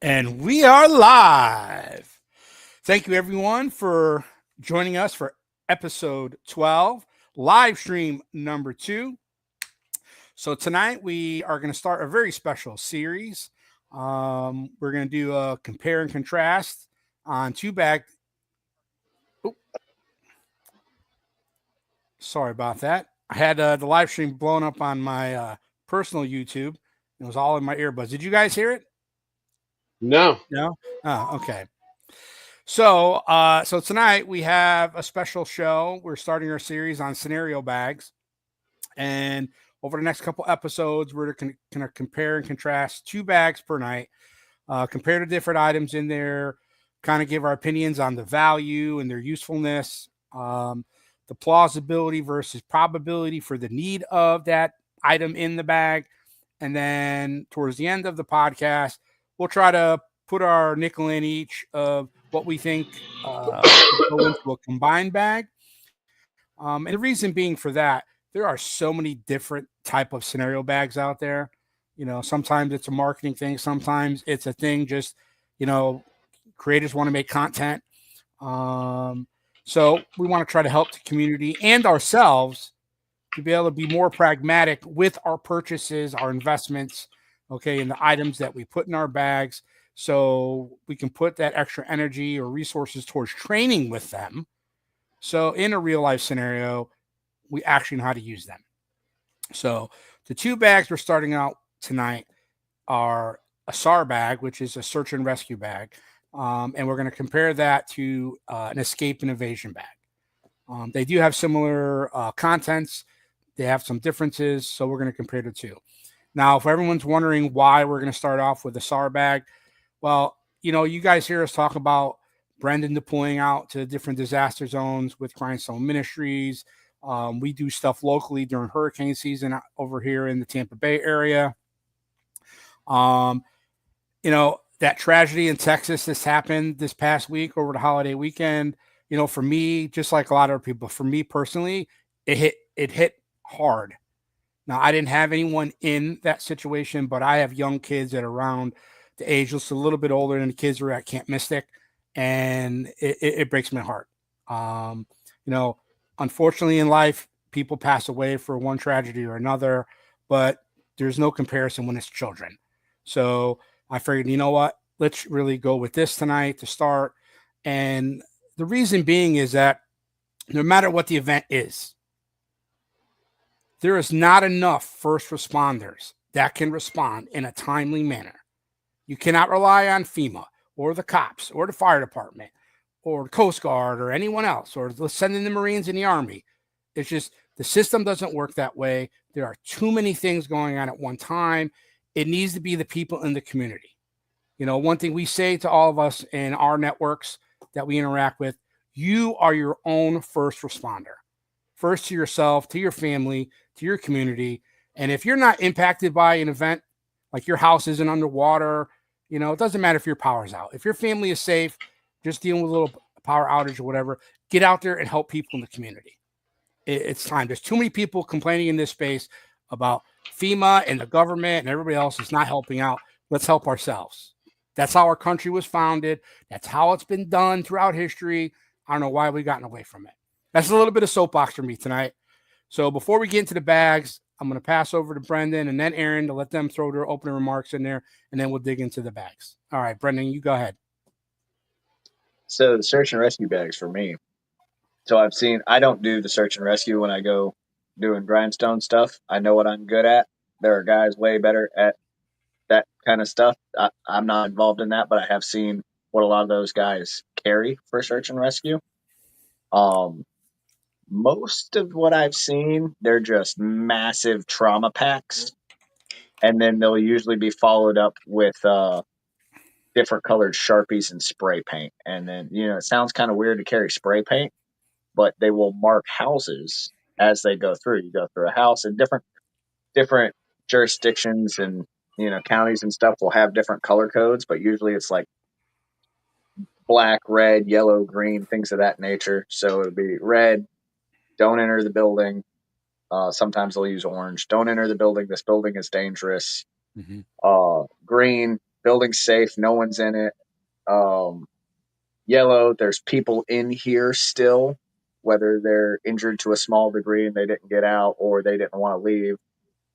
And we are live. Thank you, everyone, for joining us for episode 12, live stream number 2. So, tonight we are going to start a very special series. We're going to do a compare and contrast on two bag. Oh, sorry about that. I had the live stream blown up on my personal YouTube. It was all in my earbuds. Did you guys hear it? No. No? Oh, okay. So tonight we have a special show. We're starting our series on scenario bags, and over the next couple episodes, we're going to compare and contrast 2 bags per night, compare the different items in there, kind of give our opinions on the value and their usefulness, the plausibility versus probability for the need of that item in the bag, and then towards the end of the podcast, we'll try to put our nickel in each of what we think go into a combined bag. And the reason being for that, there are so many different type of scenario bags out there. You know, sometimes it's a marketing thing, sometimes it's a thing just, you know, creators want to make content. So we want to try to help the community and ourselves to be able to be more pragmatic with our purchases, our investments, okay, and the items that we put in our bags, so we can put that extra energy or resources towards training with them. So in a real life scenario, we actually know how to use them. So the 2 bags we're starting out tonight are a SAR bag, which is a search and rescue bag. And we're going to compare that to an escape and evasion bag. They do have similar contents. They have some differences, so we're going to compare the 2. Now, if everyone's wondering why we're going to start off with the SAR bag, well, you know, you guys hear us talk about Brendan deploying out to different disaster zones with Grindstone Ministries. We do stuff locally during hurricane season over here in the Tampa Bay area. You know, that tragedy in Texas that's happened this past week over the holiday weekend, you know, for me, just like a lot of people, for me personally, it hit hard. Now, I didn't have anyone in that situation, but I have young kids that are around the age just a little bit older than the kids who are at Camp Mystic, and it breaks my heart. You know, unfortunately in life, people pass away for one tragedy or another, but there's no comparison when it's children. So I figured, you know what, let's really go with this tonight to start. And the reason being is that no matter what the event is, there is not enough first responders that can respond in a timely manner. You cannot rely on FEMA or the cops or the fire department or the Coast Guard or anyone else or sending the Marines and the Army. It's just the system doesn't work that way. There are too many things going on at one time. It needs to be the people in the community. You know, one thing we say to all of us in our networks that we interact with, you are your own first responder. First to yourself, to your family, to your community. And if you're not impacted by an event, like your house isn't underwater, you know, it doesn't matter if your power's out. If your family is safe, just dealing with a little power outage or whatever, get out there and help people in the community. It's time. There's too many people complaining in this space about FEMA and the government and everybody else is not helping out. Let's help ourselves. That's how our country was founded. That's how it's been done throughout history. I don't know why we've gotten away from it. That's a little bit of soapbox for me tonight. So before we get into the bags, I'm going to pass over to Brendan and then Aaron to let them throw their opening remarks in there, and then we'll dig into the bags. All right, Brendan, you go ahead. So the search and rescue bags for me. So I don't do the search and rescue when I go doing grindstone stuff. I know what I'm good at. There are guys way better at that kind of stuff. I'm not involved in that, but I have seen what a lot of those guys carry for search and rescue. Most of what I've seen, they're just massive trauma packs, and then they'll usually be followed up with different colored Sharpies and spray paint. And then, it sounds kind of weird to carry spray paint, but they will mark houses as they go through. You go through a house, and different jurisdictions and counties and stuff will have different color codes, but usually it's like black, red, yellow, green, things of that nature. So it would be red, don't enter the building. Sometimes they'll use orange, don't enter the building. This building is dangerous. Mm-hmm. Green, building's safe, no one's in it. Yellow, there's people in here still, whether they're injured to a small degree and they didn't get out or they didn't want to leave.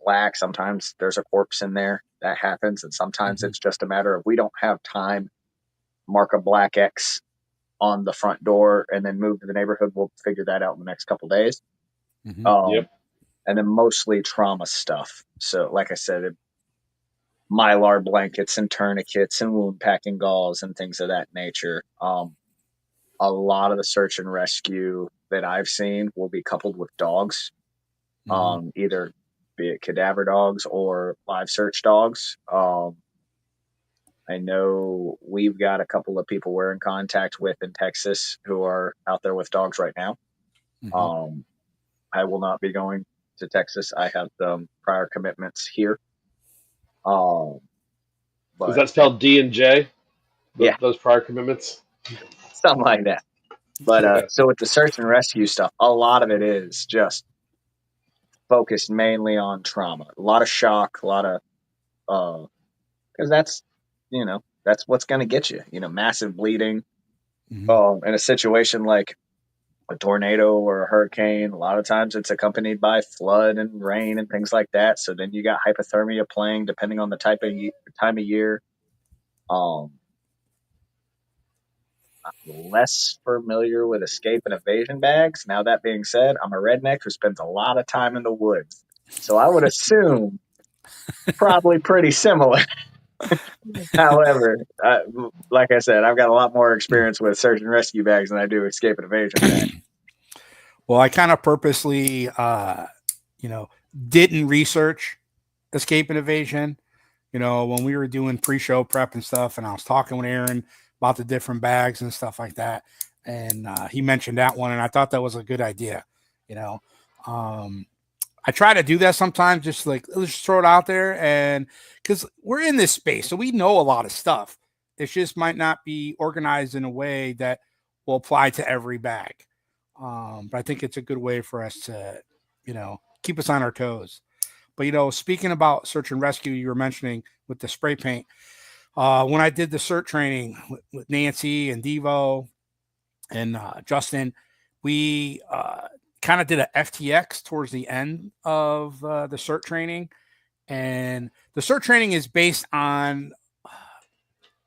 Black, sometimes there's a corpse in there. That happens. And sometimes it's just a matter of we don't have time, mark a black X on the front door and then move to the neighborhood. We'll figure that out in the next couple days. Yep. And then mostly trauma stuff. So, like I said, Mylar blankets and tourniquets and wound packing gauze and things of that nature. A lot of the search and rescue that I've seen will be coupled with dogs, either be it cadaver dogs or live search dogs. I know we've got a couple of people we're in contact with in Texas who are out there with dogs right now. I will not be going to Texas. I have some prior commitments here. But Is that spelled D and J? Yeah. Those prior commitments? Something like that. But so with the search and rescue stuff, a lot of it is just focused mainly on trauma. A lot of shock, a lot of because that's that's what's going to get you. Massive bleeding. In a situation like a tornado or a hurricane, a lot of times it's accompanied by flood and rain and things like that. So then you got hypothermia playing depending on the time of year. I'm less familiar with escape and evasion bags. Now that being said, I'm a redneck who spends a lot of time in the woods, so I would assume probably pretty similar. However, like I said, I've got a lot more experience with search and rescue bags than I do escape and evasion bags. Well, I kind of purposely, didn't research escape and evasion. When we were doing pre-show prep and stuff, and I was talking with Aaron about the different bags and stuff like that, and he mentioned that one, and I thought that was a good idea. I try to do that sometimes, just like let's just throw it out there, and because we're in this space, so we know a lot of stuff. It just might not be organized in a way that will apply to every bag. But I think it's a good way for us to, keep us on our toes. But, speaking about search and rescue, you were mentioning with the spray paint. When I did the CERT training with Nancy and Devo and Justin, we kind of did a FTX towards the end of the CERT training. And the CERT training is based on, at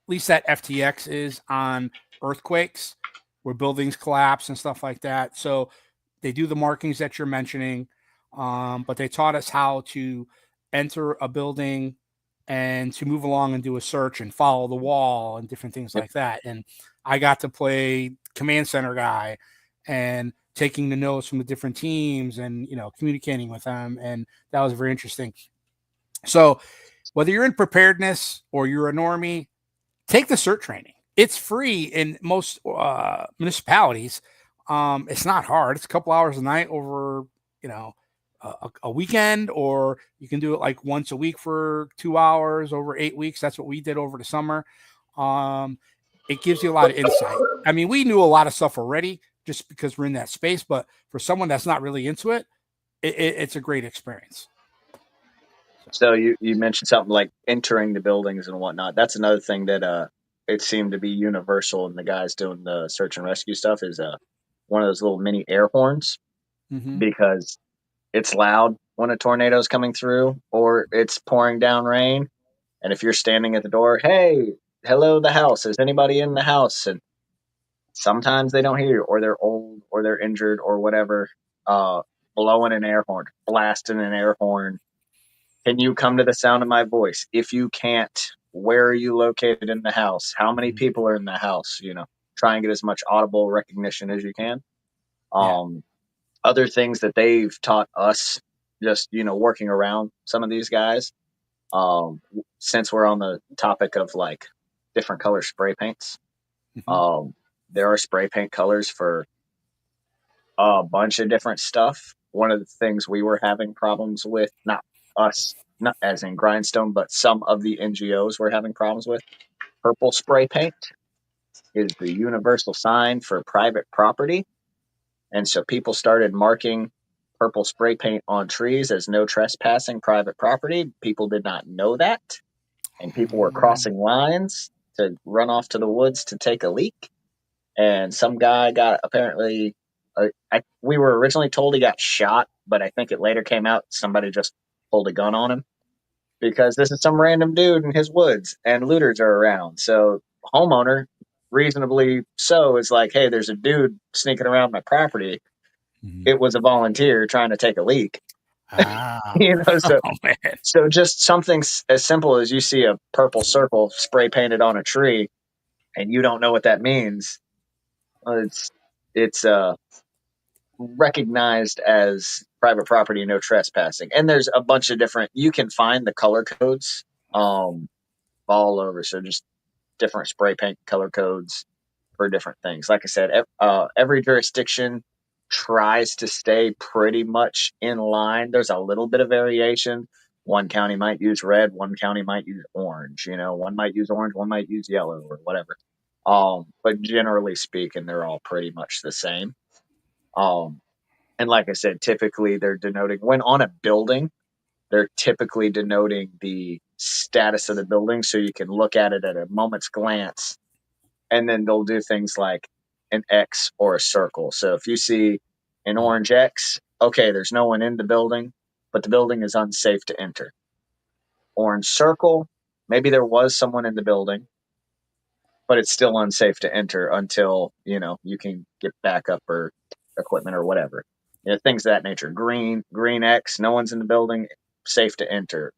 least that FTX is on earthquakes where buildings collapse and stuff like that. So they do the markings that you're mentioning, but they taught us how to enter a building and to move along and do a search and follow the wall and different things like that. And I got to play command center guy and taking the notes from the different teams and, communicating with them. And that was very interesting. So whether you're in preparedness or you're a normie, take the CERT training. It's free in most municipalities. It's not hard. It's a couple hours a night over, a weekend, or you can do it like once a week for 2 hours over 8 weeks. That's what we did over the summer. It gives you a lot of insight. I mean, we knew a lot of stuff already just because we're in that space, but for someone that's not really into it, it's a great experience. So you mentioned something like entering the buildings and whatnot. That's another thing that it seemed to be universal in the guys doing the search and rescue stuff is one of those little mini air horns, because it's loud when a tornado is coming through or it's pouring down rain. And if you're standing at the door, hey, hello, the house. Is anybody in the house? And sometimes they don't hear you, or they're old, or they're injured, or whatever. Blowing an air horn, blasting an air horn. Can you come to the sound of my voice? If you can't, where are you located in the house? How many people are in the house? Try and get as much audible recognition as you can. Other things that they've taught us, just, working around some of these guys, since we're on the topic of like different color spray paints, there are spray paint colors for a bunch of different stuff. One of the things we were having problems with, not us, not as in Grindstone, but some of the NGOs were having problems with, purple spray paint is the universal sign for private property. And so people started marking purple spray paint on trees as no trespassing private property. People did not know that. and people were crossing lines to run off to the woods to take a leak. And some guy got apparently, we were originally told he got shot, but I think it later came out somebody just pulled a gun on him because this is some random dude in his woods and looters are around. So homeowner, reasonably so, is like, hey, there's a dude sneaking around my property. It was a volunteer trying to take a leak. Ah. You know, so Oh, man. so just something as simple as you see a purple circle spray painted on a tree and you don't know what that means. It's recognized as private property, no trespassing. And there's a bunch of different. You can find the color codes all over. So just different spray paint color codes for different things. Like I said, every jurisdiction tries to stay pretty much in line. There's a little bit of variation. One county might use red, one county might use orange. You know, one might use orange, one might use yellow or whatever. But generally speaking, they're all pretty much the same. And like I said, typically they're denoting when on a building, they're typically denoting the status of the building so you can look at it at a moment's glance. And then they'll do things like an X or a circle. So if you see an orange X, okay, there's no one in the building, but the building is unsafe to enter. Orange circle, maybe there was someone in the building, but it's still unsafe to enter until, you know, you can get backup or equipment or whatever. You know, things of that nature. Green X, no one's in the building, safe to enter.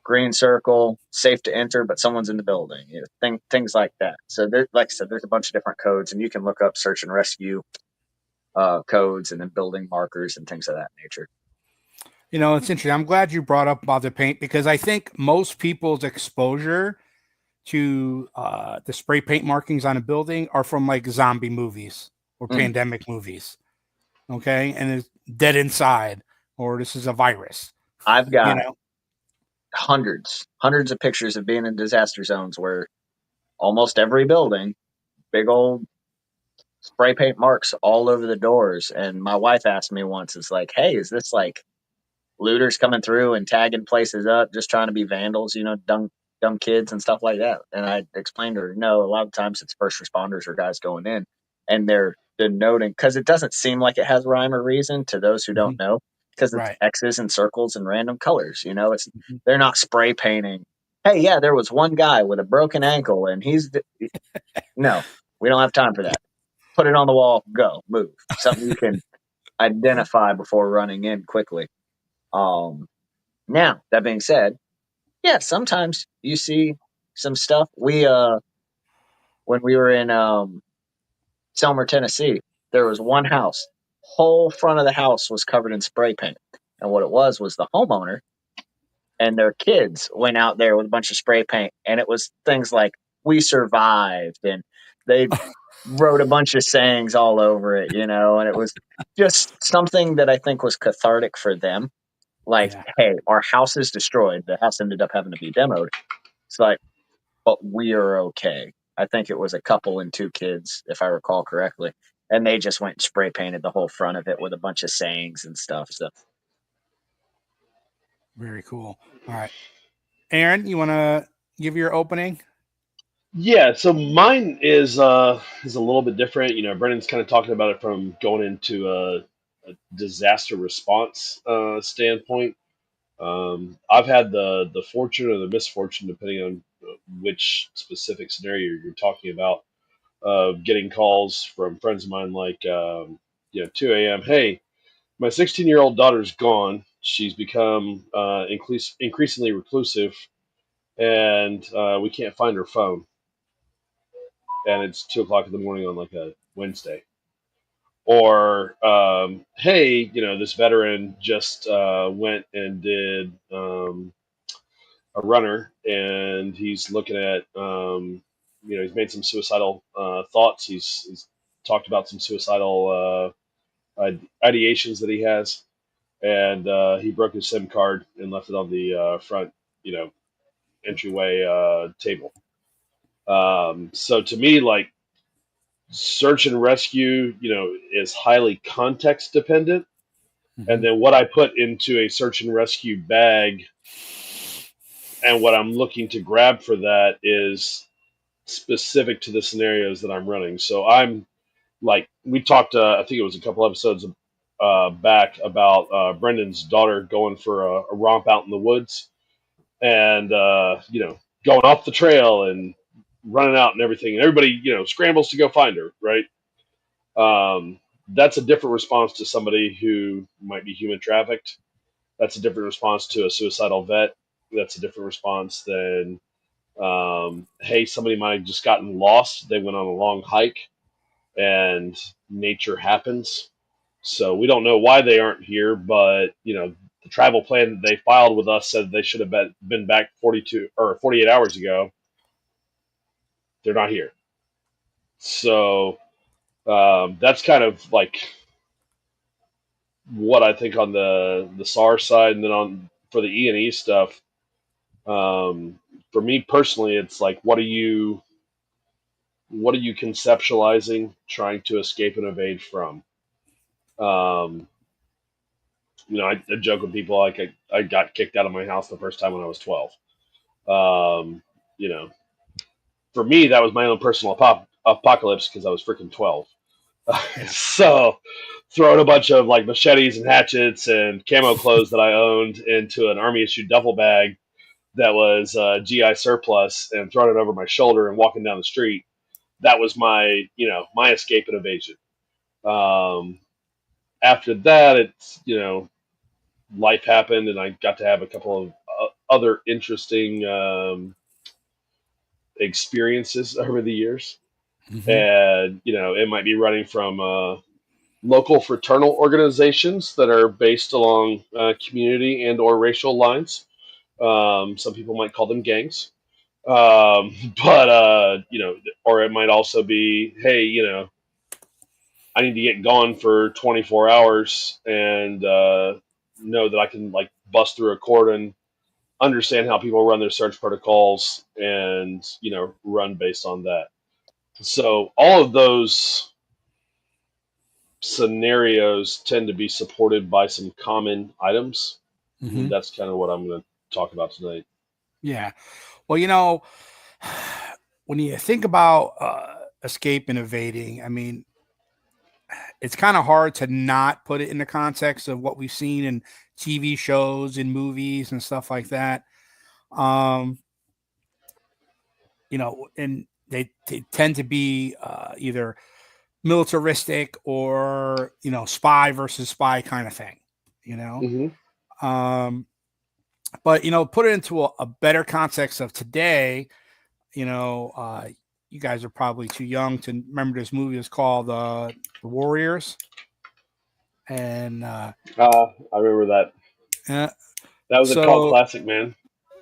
Green circle, safe to enter, but someone's in the building. You know, things like that. So there, like I said, there's a bunch of different codes, and you can look up search and rescue codes and then building markers and things of that nature. You know, it's interesting. I'm glad you brought up about the paint because I think most people's exposure to the spray paint markings on a building are from like zombie movies or pandemic movies. Okay. And it's dead inside or this is a virus. I've got, you know, hundreds of pictures of being in disaster zones where almost every building, big old spray paint marks all over the doors. And my wife asked me once, it's like, hey, is this like looters coming through and tagging places up, just trying to be vandals, you know, dumb kids and stuff like that? And I explained to her, no, a lot of times it's first responders or guys going in and they're denoting, because it doesn't seem like it has rhyme or reason to those who don't know, because it's right. X's and circles and random colors, you know, they're not spray painting. Hey, yeah, there was one guy with a broken ankle and no, we don't have time for that. Put it on the wall, go, move. Something you can identify before running in quickly. Now, that being said, yeah, sometimes you see some stuff. When we were in Selmer, Tennessee, there was one house. Whole front of the house was covered in spray paint. And what it was the homeowner and their kids went out there with a bunch of spray paint. And it was things like, we survived. And they wrote a bunch of sayings all over it, you know, and it was just something that I think was cathartic for them. Like, hey, our house is destroyed. The house ended up having to be demoed. It's like, but we are okay. I think it was a couple and two kids, if I recall correctly. And they just went and spray painted the whole front of it with a bunch of sayings and stuff. So Very cool. All right. Aaron, you want to give your opening? Yeah, so mine is a little bit different. You know, Brendan's kind of talking about it from going into a disaster response standpoint. I've had the fortune or the misfortune, depending on which specific scenario you're talking about, of getting calls from friends of mine like, 2 a.m. Hey, my 16-year-old daughter's gone. She's become increasingly reclusive, and we can't find her phone. And it's 2 o'clock in the morning on like a Wednesday. Or, hey, this veteran just went and did a runner, and he's looking at, he's made some suicidal thoughts. He's talked about some suicidal ideations that he has, and he broke his SIM card and left it on the front, entryway table. So to me, like, search and rescue, is highly context dependent. And then what I put into a search and rescue bag And what I'm looking to grab for that is specific to the scenarios that I'm running. So I'm like, we talked, I think it was a couple episodes back about Brendan's daughter going for a romp out in the woods and, going off the trail and running out and everything. And everybody, scrambles to go find her, right? That's a different response to somebody who might be human trafficked. That's a different response to a suicidal vet. That's a different response than, hey, somebody might have just gotten lost. They went on a long hike and nature happens. So we don't know why they aren't here, but the travel plan that they filed with us said they should have been back 42 or 48 hours ago. They're not here. So that's kind of like what I think on the SAR side, and then on for the E&E stuff. For me personally, it's like what are you conceptualizing, trying to escape and evade from? Um, I joke with people like I got kicked out of my house the first time when I was 12. Um, you know, for me, that was my own personal apocalypse because I was freaking 12. Yeah. So throwing a bunch of like machetes and hatchets and camo clothes that I owned into an army issued duffel bag that was GI surplus and throwing it over my shoulder and walking down the street. That was my escape and evasion. Um, After that, it's, life happened and I got to have a couple of other interesting experiences over the years. Mm-hmm. And, it might be running from local fraternal organizations that are based along community and or racial lines. Some people might call them gangs. But, or it might also be, hey, I need to get gone for 24 hours and know that I can like bust through a cordon, understand how people run their search protocols, and run based on that. So all of those scenarios tend to be supported by some common items. Mm-hmm. And that's kind of what I'm going to talk about tonight. Yeah. Well, when you think about escape and evading, I mean, it's kind of hard to not put it in the context of what we've seen in TV shows and movies and stuff like that. Um, and they tend to be either militaristic or spy versus spy kind of thing. You know, Mm-hmm. um, but put it into a better context of today. You guys are probably too young to remember this movie. It's called The Warriors, and I remember that. yeah, That was a cult so classic, man.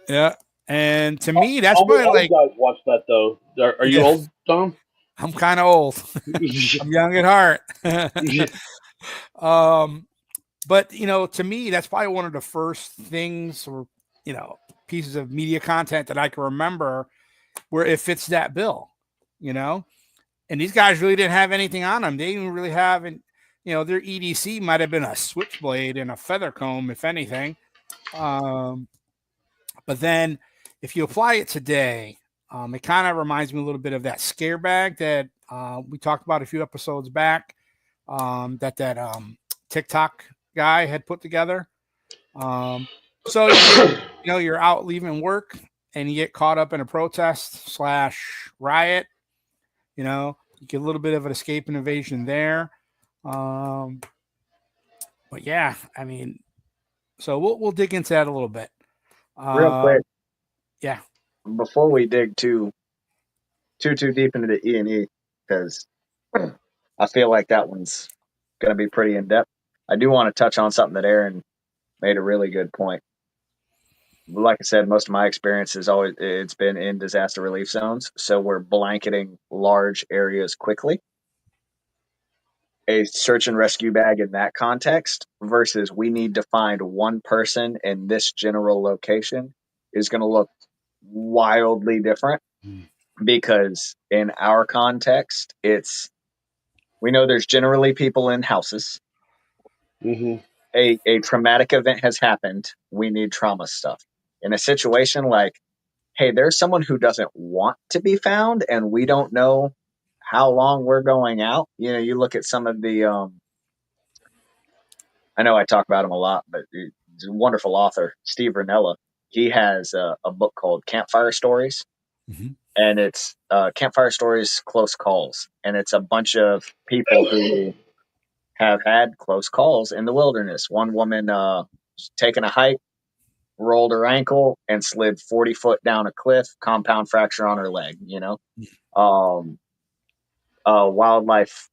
yeah, and to me, that's Only probably old like, guys watch that, though. Are you yeah, old, Tom? I'm kind of old. I'm young at heart. um, but to me, that's probably one of the first things or pieces of media content that I can remember where it fits that bill. You know, and these guys really didn't have anything on them. They didn't really have, their EDC might have been a switchblade and a feather comb, if anything. But then if you apply it today, it kind of reminds me a little bit of that scare bag that we talked about a few episodes back, that TikTok guy had put together. So you're out leaving work and you get caught up in a protest / riot. You get a little bit of an escape and evasion there. But yeah, I mean, so we'll dig into that a little bit. Real quick, Yeah. before we dig too deep into the E&E, because I feel like that one's going to be pretty in depth. I do want to touch on something that Aaron made a really good point. Like I said, most of my experience is always it's been in disaster relief zones, so we're blanketing large areas quickly. A search and rescue bag in that context versus we need to find one person in this general location is going to look wildly different because in our context, we know there's generally people in houses. Mm-hmm. A traumatic event has happened. We need trauma stuff. in a situation like, hey, there's someone who doesn't want to be found, and we don't know how long we're going out. You know, you look at some of the, I know I talk about him a lot, but he's a wonderful author, Steve Ranella. He has a book called Campfire Stories, Mm-hmm. and it's Campfire Stories Close Calls. And it's a bunch of people who have had close calls in the wilderness. One woman taking a hike, rolled her ankle, and slid 40 foot down a cliff, compound fracture on her leg, you know? Um, Wildlife,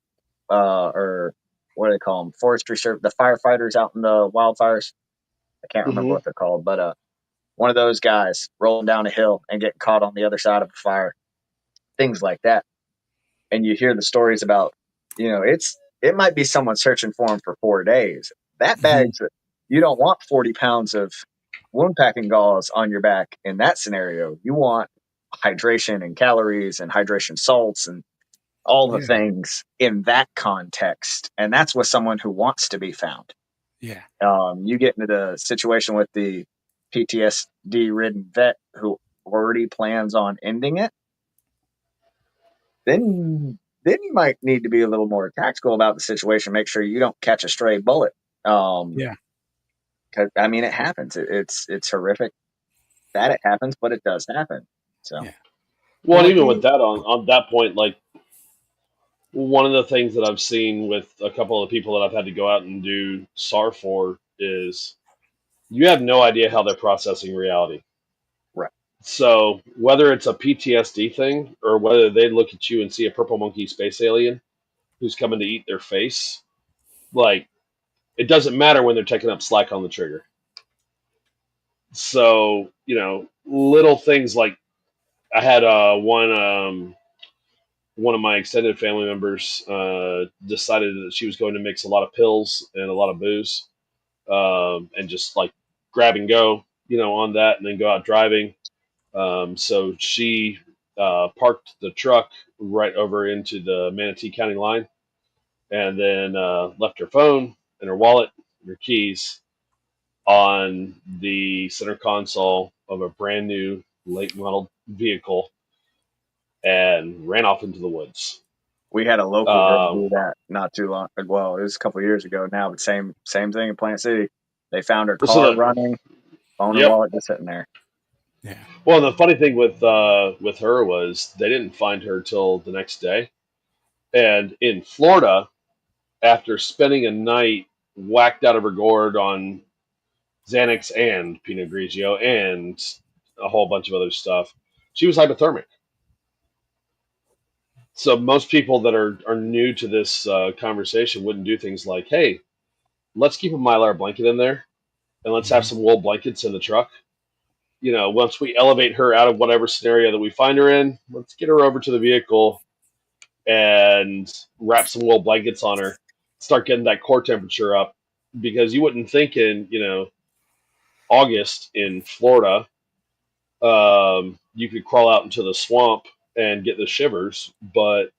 or what do they call them? Forestry service, the firefighters out in the wildfires. I can't remember Mm-hmm. what they're called, but one of those guys rolling down a hill and getting caught on the other side of a fire, things like that. And you hear the stories about, you know, it might be someone searching for him for 4 days. That Mm-hmm. bag's, you don't want 40 pounds of wound packing gauze on your back in that scenario. You want hydration and calories and hydration salts and all the Yeah. things in that context. And that's with someone who wants to be found. Yeah. You get into the situation with the PTSD ridden vet who already plans on ending it, then you might need to be a little more tactical about the situation. Make sure you don't catch a stray bullet. Yeah. 'Cause, I mean, it happens. It's horrific that it happens, but it does happen. So Yeah. Well, Well, and like even with we, that on that point, like one of the things that I've seen with a couple of people that I've had to go out and do SAR for is you have no idea how they're processing reality. right, So whether it's a PTSD thing or whether they look at you and see a purple monkey space alien who's coming to eat their face, like it doesn't matter when they're taking up slack on the trigger. So, little things like I had one of my extended family members decided that she was going to mix a lot of pills and a lot of booze, and just like grab and go, on that, and then go out driving. So she parked the truck right over into the Manatee County line, and then left her phone and her wallet and her keys on the center console of a brand new late model vehicle and ran off into the woods. we had a local girl Um, do that not too long. Well, it was a couple of years ago now, but same thing in Plant City. They found her so car the running, phone and Yep. wallet just sitting there. yeah. Well, the funny thing with her was they didn't find her till the next day, and in Florida, after spending a night whacked out of her gourd on Xanax and Pinot Grigio and a whole bunch of other stuff, she was hypothermic. So most people that are new to this conversation wouldn't do things like, "Hey, let's keep a Mylar blanket in there, and let's have Mm-hmm. some wool blankets in the truck." Once we elevate her out of whatever scenario that we find her in, let's get her over to the vehicle and wrap some wool blankets on her, start getting that core temperature up, because you wouldn't think in August in Florida, you could crawl out into the swamp and get the shivers, but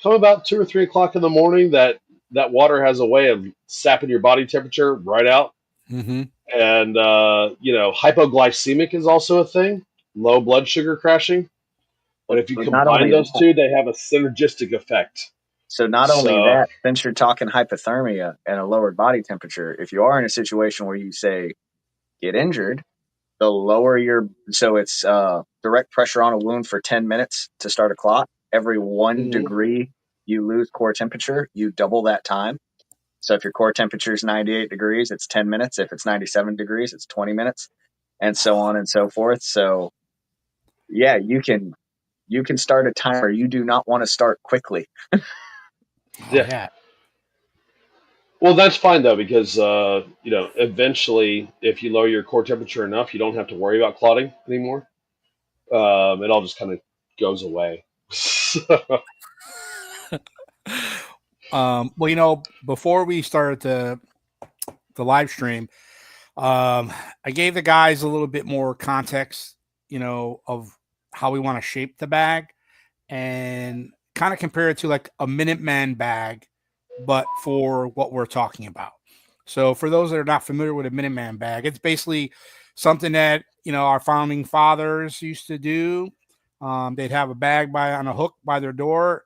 come about 2 or 3 o'clock in the morning, that water has a way of sapping your body temperature right out. Mm-hmm. And hypoglycemic is also a thing, low blood sugar crashing. And if you But not combine only those that, two, they have a synergistic effect. so not only So, that, since you're talking hypothermia and a lowered body temperature, if you are in a situation where you say get injured, the lower your, so it's direct pressure on a wound for 10 minutes to start a clot. Every one mhm. degree you lose core temperature, you double that time. So if your core temperature is 98 degrees, it's 10 minutes. If it's 97 degrees, it's 20 minutes, and so on and so forth. So yeah, you can start a timer. You do not want to start quickly. Oh Yeah. yeah. Well, that's fine though, because eventually, if you lower your core temperature enough, you don't have to worry about clotting anymore. It all just kind of goes away. Well, before we started the live stream, I gave the guys a little bit more context, of how we want to shape the bag and kind of compare it to like a Minuteman bag, but for what we're talking about. So for those that are not familiar with a Minuteman bag, it's basically something that our founding fathers used to do. They'd have a bag on a hook by their door,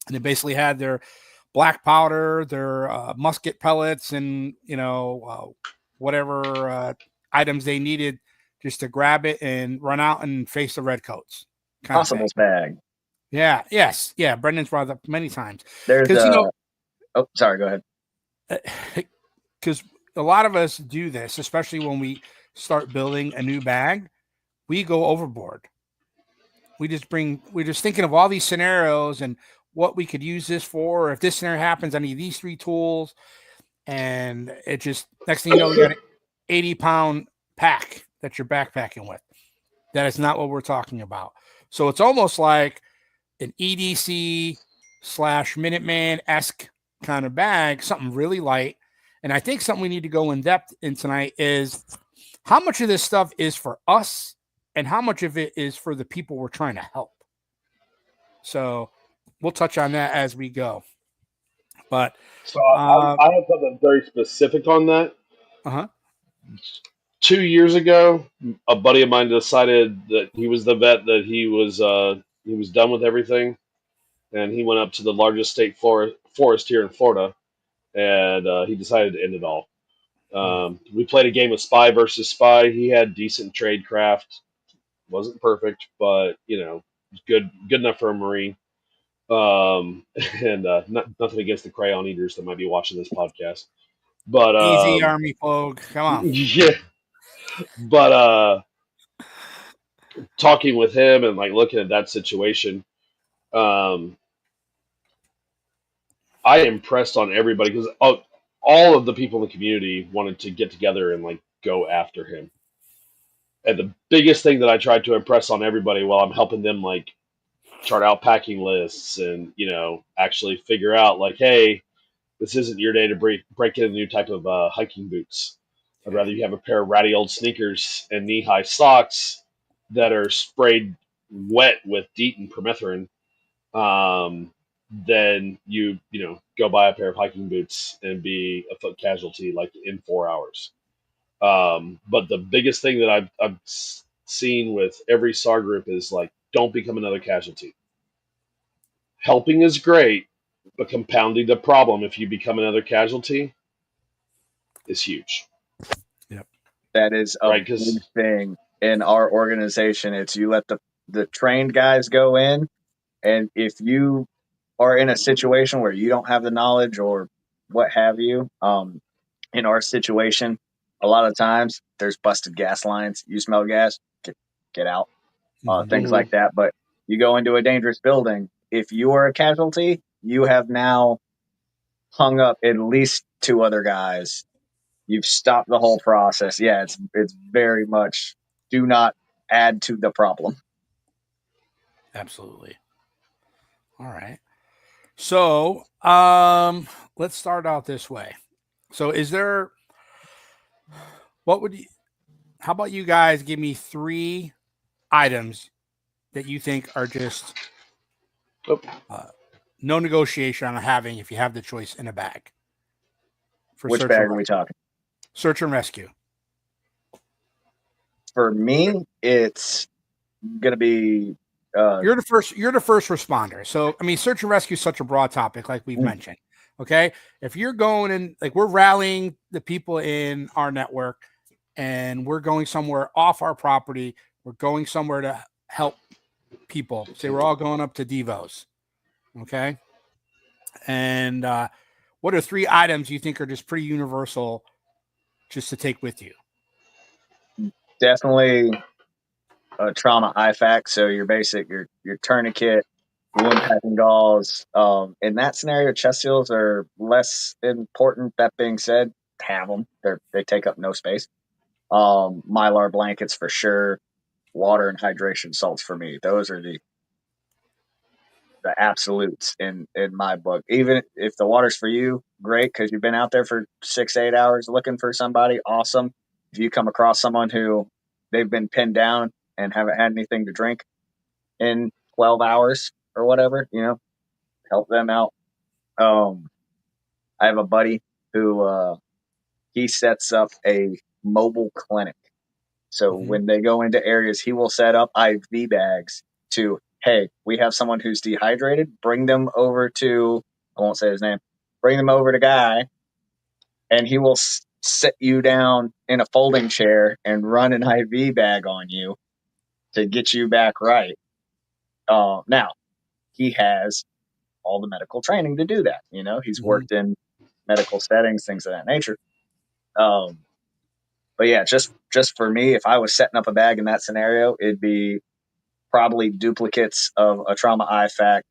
and they basically had their black powder, their musket pellets, and whatever items they needed just to grab it and run out and face the redcoats. Possibles bag. Yeah. Yes. Yeah. Brendan's brought it up many times. There's oh, sorry. Go ahead. Because a lot of us do this, especially when we start building a new bag. We go overboard. We're just thinking of all these scenarios and what we could use this for. Or if this scenario happens, I need these 3 tools. And it just, next thing you know, we got an 80-pound pack that you're backpacking with. That is not what we're talking about. So it's almost like an EDC / Minuteman-esque kind of bag, something really light. And I think something we need to go in depth in tonight is how much of this stuff is for us and how much of it is for the people we're trying to help. So we'll touch on that as we go. But so I have something very specific on that. 2 years ago, a buddy of mine decided that he was the vet, that he was done with everything, and he went up to the largest state forest here in Florida, and he decided to end it all. We played a game of spy versus spy. He had decent trade craft, wasn't perfect, but good enough for a Marine. And nothing against the crayon eaters that might be watching this podcast, but easy Army folk, come on. Yeah, but talking with him and looking at that situation, I impressed on everybody because all of the people in the community wanted to get together and go after him. And the biggest thing that I tried to impress on everybody while I'm helping them chart out packing lists and actually figure out hey, this isn't your day to break in a new type of hiking boots. I'd rather you have a pair of ratty old sneakers and knee-high socks that are sprayed wet with DEET and permethrin, than you go buy a pair of hiking boots and be a foot casualty in 4 hours. But the biggest thing that I've seen with every SAR group is don't become another casualty. Helping is great, but compounding the problem if you become another casualty is huge. Yep. That is a big thing in our organization. It's you let the trained guys go in, and if you are in a situation where you don't have the knowledge or what have you, in our situation, a lot of times there's busted gas lines. You smell gas, get out, things like that. But you go into a dangerous building. If you are a casualty, you have now hung up at least 2 other guys. You've stopped the whole process. Yeah, it's very much do not add to the problem. Absolutely. All right. So let's start out this way. So how about you guys give me 3 items that you think are just no negotiation on having if you have the choice in a bag? Which bag are we talking? Search and rescue. For me, it's gonna be you're the first responder. So I mean, search and rescue is such a broad topic, like we've mentioned. Okay. If you're going in, we're rallying the people in our network and we're going somewhere off our property, we're going somewhere to help people. Say we're all going up to Devos. Okay. And what are 3 items you think are just pretty universal just to take with you? Definitely a trauma IFAC. So your basic, your tourniquet, wound packing gauze. In that scenario, chest seals are less important. That being said, have them. They take up no space. Mylar blankets for sure. Water and hydration salts for me. Those are the absolutes in my book. Even if the water's for you, great, because you've been out there for 6 8 hours looking for somebody, awesome. If you come across someone who they've been pinned down and haven't had anything to drink in 12 hours or whatever, help them out. I have a buddy who he sets up a mobile clinic So when they go into areas, he will set up IV bags to, hey, we have someone who's dehydrated. Bring them over to, I won't say his name, bring them over to Guy, and he will sit you down in a folding chair and run an IV bag on you to get you back right. Now, he has all the medical training to do that. You know, he's worked in medical settings, things of that nature. But yeah, just for me, if I was setting up a bag in that scenario, it'd be probably duplicates of a trauma IFAC,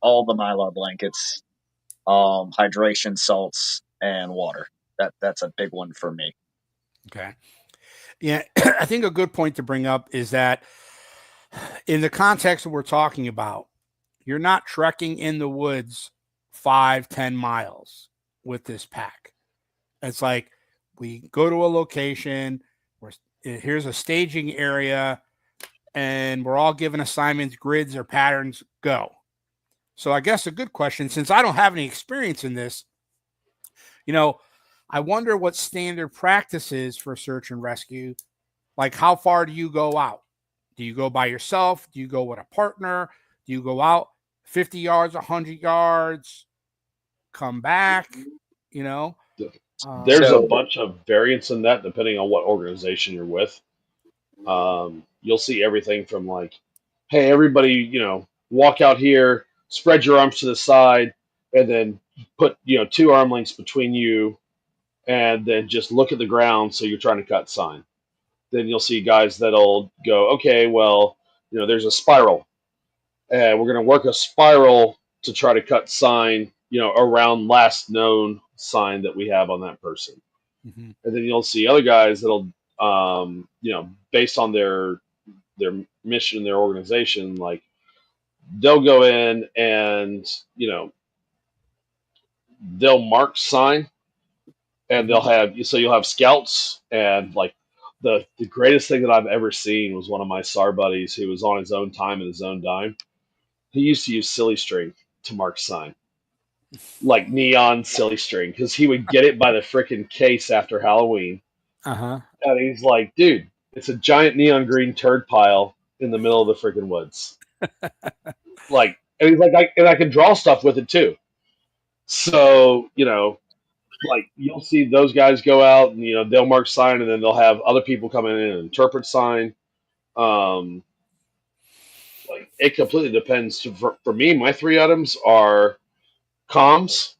all the Mylar blankets, hydration salts, and water. That's a big one for me. Okay. Yeah, I think a good point to bring up is that in the context that we're talking about, you're not trekking in the woods 5-10 miles with this pack. It's like we go to a location where here's a staging area and we're all given assignments, grids, or patterns, go. So I guess a good question, since I don't have any experience in this, I wonder what standard practice is for search and rescue. Like, how far do you go out? Do you go by yourself? Do you go with a partner? Do you go out 50 yards, 100 yards, come back? There's a bunch of variants in that depending on what organization you're with. You'll see everything from like, hey, everybody, walk out here, spread your arms to the side, and then put, 2 arm lengths between you, and then just look at the ground so you're trying to cut sign. Then you'll see guys that'll go, okay, well, there's a spiral, and we're going to work a spiral to try to cut sign, around last known sign that we have on that person. Mm-hmm. And then you'll see other guys that'll, based on their mission, their organization, like they'll go in and, they'll mark sign, and they'll have, so you'll have scouts, and like the greatest thing that I've ever seen was one of my SAR buddies who was on his own time and his own dime. He used to use silly string to mark sign, like neon silly string, because he would get it by the frickin' case after Halloween. Uh-huh. And he's like, dude, it's a giant neon green turd pile in the middle of the frickin' woods. Like, and he's like, I can draw stuff with it too. So, like you'll see those guys go out and, they'll mark sign, and then they'll have other people come in and interpret sign. Like it completely depends. For me, my 3 items are comms,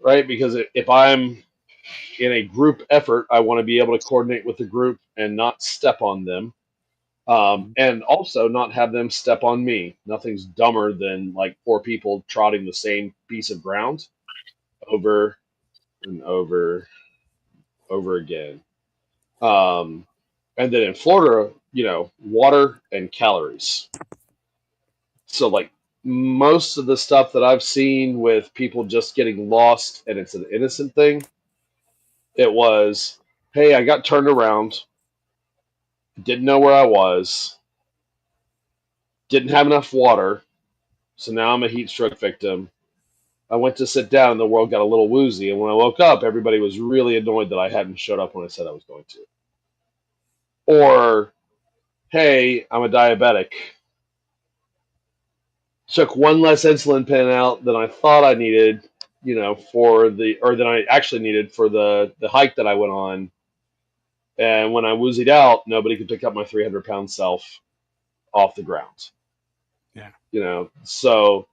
right? Because if I'm in a group effort, I want to be able to coordinate with the group and not step on them. And also not have them step on me. Nothing's dumber than like 4 people trotting the same piece of ground over and over again. And then in Florida, water and calories. So like most of the stuff that I've seen with people just getting lost and it's an innocent thing, it was, hey, I got turned around, didn't know where I was, didn't have enough water, so now I'm a heat stroke victim. I went to sit down and the world got a little woozy, and when I woke up, everybody was really annoyed that I hadn't showed up when I said I was going to. Or, hey, I'm a diabetic. Took one less insulin pen out than I thought I needed, than I actually needed for the hike that I went on. And when I woozied out, nobody could pick up my 300-pound self off the ground. Yeah. So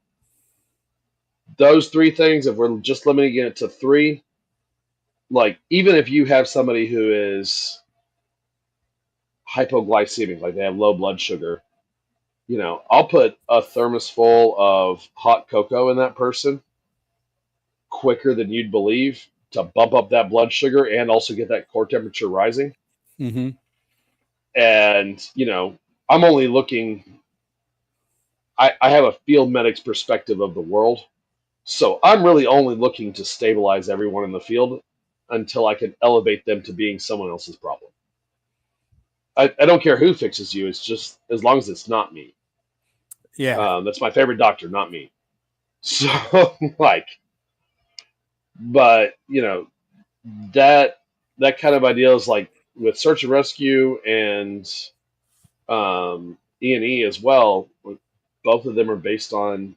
those 3 things, if we're just limiting it to 3, like even if you have somebody who is hypoglycemic, like they have low blood sugar, I'll put a thermos full of hot cocoa in that person quicker than you'd believe to bump up that blood sugar and also get that core temperature rising. Mm-hmm. And, I'm only looking, I have a field medic's perspective of the world. So I'm really only looking to stabilize everyone in the field until I can elevate them to being someone else's problem. I don't care who fixes you. It's just as long as it's not me. Yeah. That's my favorite doctor, not me. So like, but that kind of idea is like with search and rescue and E&E as well, both of them are based on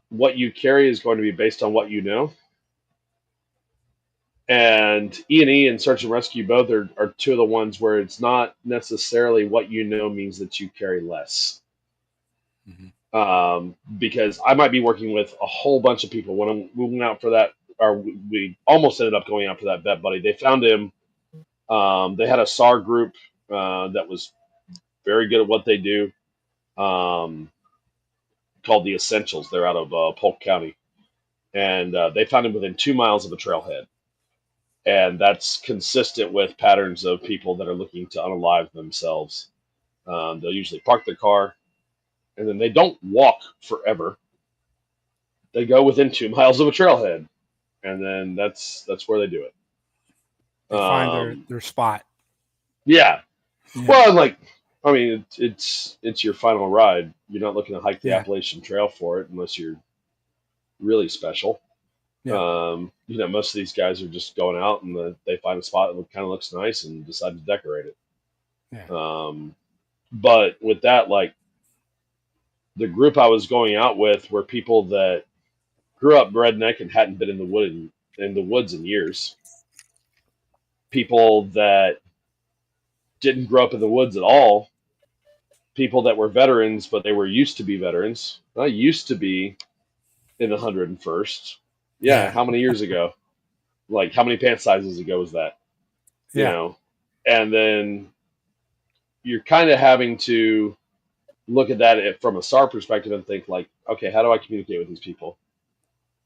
what you carry is going to be based on what you know. And E&E and search and rescue both are two of the ones where it's not necessarily what you know means that you carry less. Because I might be working with a whole bunch of people. When we went out for that, or we almost ended up going out for that vet buddy, they found him. They had a SAR group that was very good at what they do, called the Essentials. They're out of Polk County. And they found him within 2 miles of a trailhead. And that's consistent with patterns of people that are looking to unalive themselves. They'll usually park their car, and then they don't walk forever. They go within 2 miles of a trailhead, and then that's where they do it. They find their spot. Yeah. Well, like, I mean, it's your final ride. You're not looking to hike the Appalachian Trail for it unless you're really special. Most of these guys are just going out and they find a spot that kind of looks nice and decide to decorate it. But with that, like, the group I was going out with were people that grew up redneck and hadn't been in the woods in years. People that didn't grow up in the woods at all. People that were veterans, but they were used to be veterans. I used to be in the 101st. Yeah, how many years ago? Like, how many pant sizes ago was that? You know? And then you're kind of having to look at that from a SAR perspective and think, like, okay, how do I communicate with these people?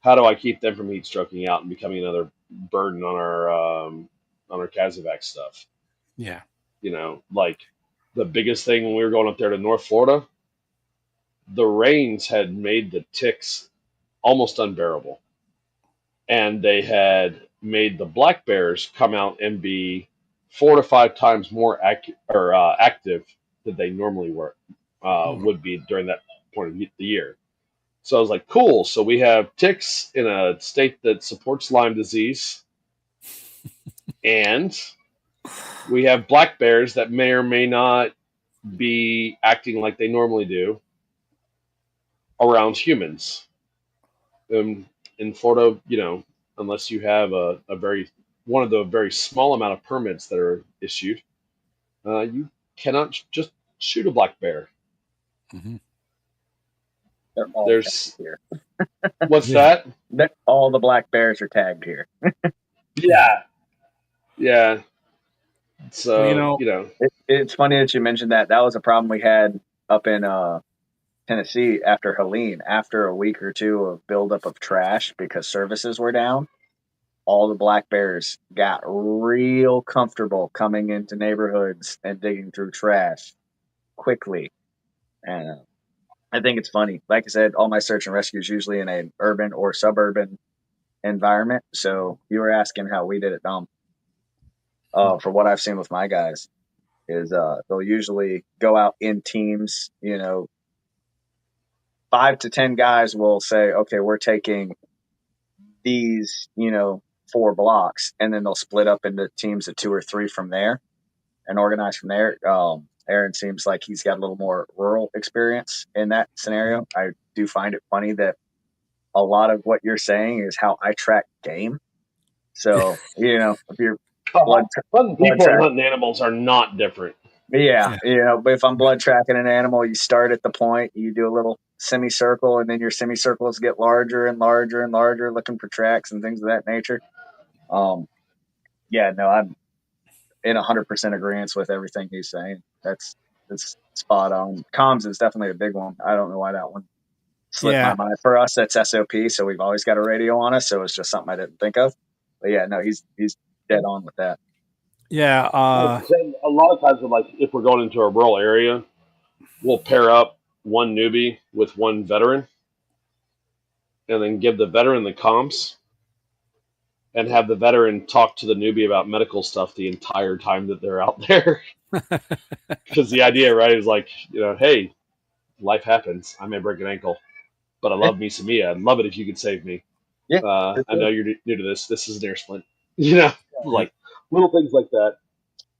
How do I keep them from heat stroking out and becoming another burden on our Casovac stuff? Yeah. Like, the biggest thing when we were going up there to North Florida, the rains had made the ticks almost unbearable. And they had made the black bears come out and be 4 to 5 times more active than they normally would be during that point of the year. So I was like, cool. So we have ticks in a state that supports Lyme disease, and we have black bears that may or may not be acting like they normally do around humans. In Florida, unless you have one of the very small amount of permits that are issued, you cannot just shoot a black bear. They're all There's here. What's that? All the black bears are tagged here. Yeah. So it's funny that you mentioned that. That was a problem we had up in Tennessee after Helene. After a week or two of buildup of trash because services were down, all the black bears got real comfortable coming into neighborhoods and digging through trash quickly. And I think it's funny. Like I said, all my search and rescue is usually in an urban or suburban environment. So you were asking how we did it, Dom. For what I've seen with my guys is they'll usually go out in teams. 5 to 10 guys will say, okay, we're taking these 4 blocks, and then they'll split up into teams of 2 or 3 from there and organize from there. Aaron seems like he's got a little more rural experience in that scenario. I do find it funny that a lot of what you're saying is how I track game. So, if you're hunting people and hunting animals are not different. Yeah. But if I'm blood tracking an animal, you start at the point, you do a little semicircle, and then your semicircles get larger and larger and larger, looking for tracks and things of that nature. I'm in 100% agreement with everything he's saying. That's spot on. Comms is definitely a big one. I don't know why that one slipped my mind. For us, that's SOP, so we've always got a radio on us, so it's just something I didn't think of. But yeah, no, he's dead on with that. Yeah. A lot of times, like, if we're going into a rural area, we'll pair up one newbie with one veteran and then give the veteran the comms and have the veteran talk to the newbie about medical stuff the entire time that they're out there. Because the idea, right, is like, hey, life happens. I may break an ankle, but I love me some Mia. I'd love it if you could save me. Yeah. I know you're new to this. This is an air splint. Like, little things like that.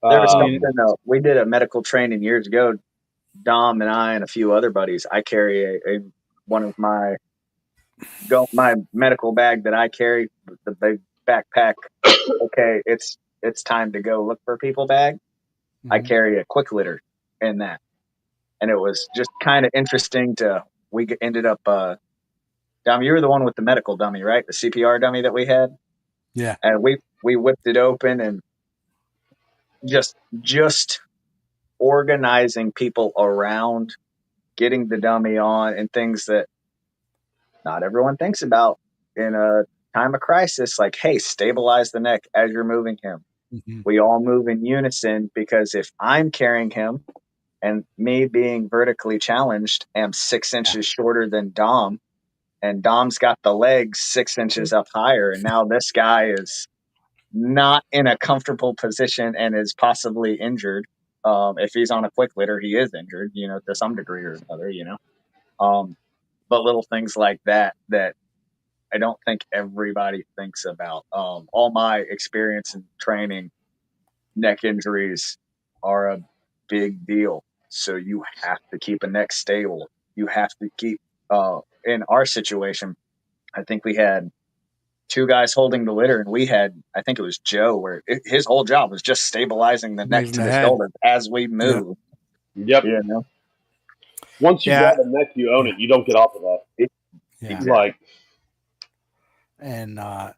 There was Um, something we did a medical training years ago. Dom and I and a few other buddies. I carry one of my medical bag that I carry, the big backpack. Okay, it's time to go look for people bag. I carry a quick litter in that, and it was just kind of interesting to. We ended up. Dom, you were the one with the medical dummy, right? The CPR dummy that we had. Yeah. And we whipped it open and just organizing people around, getting the dummy on, and things that not everyone thinks about in a time of crisis. Like, hey, stabilize the neck as you're moving him. Mm-hmm. We all move in unison, because if I'm carrying him and me being vertically challenged am 6 inches shorter than Dom, and Dom's got the legs 6 inches up higher, and now this guy is not in a comfortable position and is possibly injured. If he's on a quick litter, he is injured, to some degree or another, but little things like that I don't think everybody thinks about. All my experience and training, neck injuries are a big deal. So you have to keep a neck stable. You have to keep, in our situation, I think we had two guys holding the litter, and we had, I think it was Joe, where his whole job was just stabilizing the neck Raising to the the head. shoulders as we move. Yep. Once you grab a neck, you own it. You don't get off of that. Exactly. Like, and a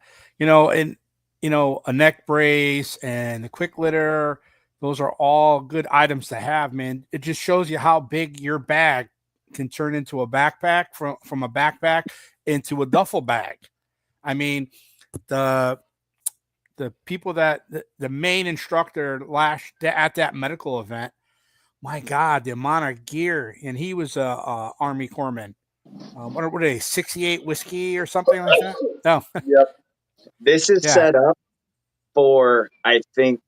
neck brace and the quick litter, those are all good items to have, man. It just shows you how big your bag can turn into a backpack, from a backpack into a duffel bag. I mean, the people that the main instructor at that medical event, my God, the amount of gear, and he was a Army corpsman. What are they, 68 whiskey or something like that? No. Yep. This is set up for, I think,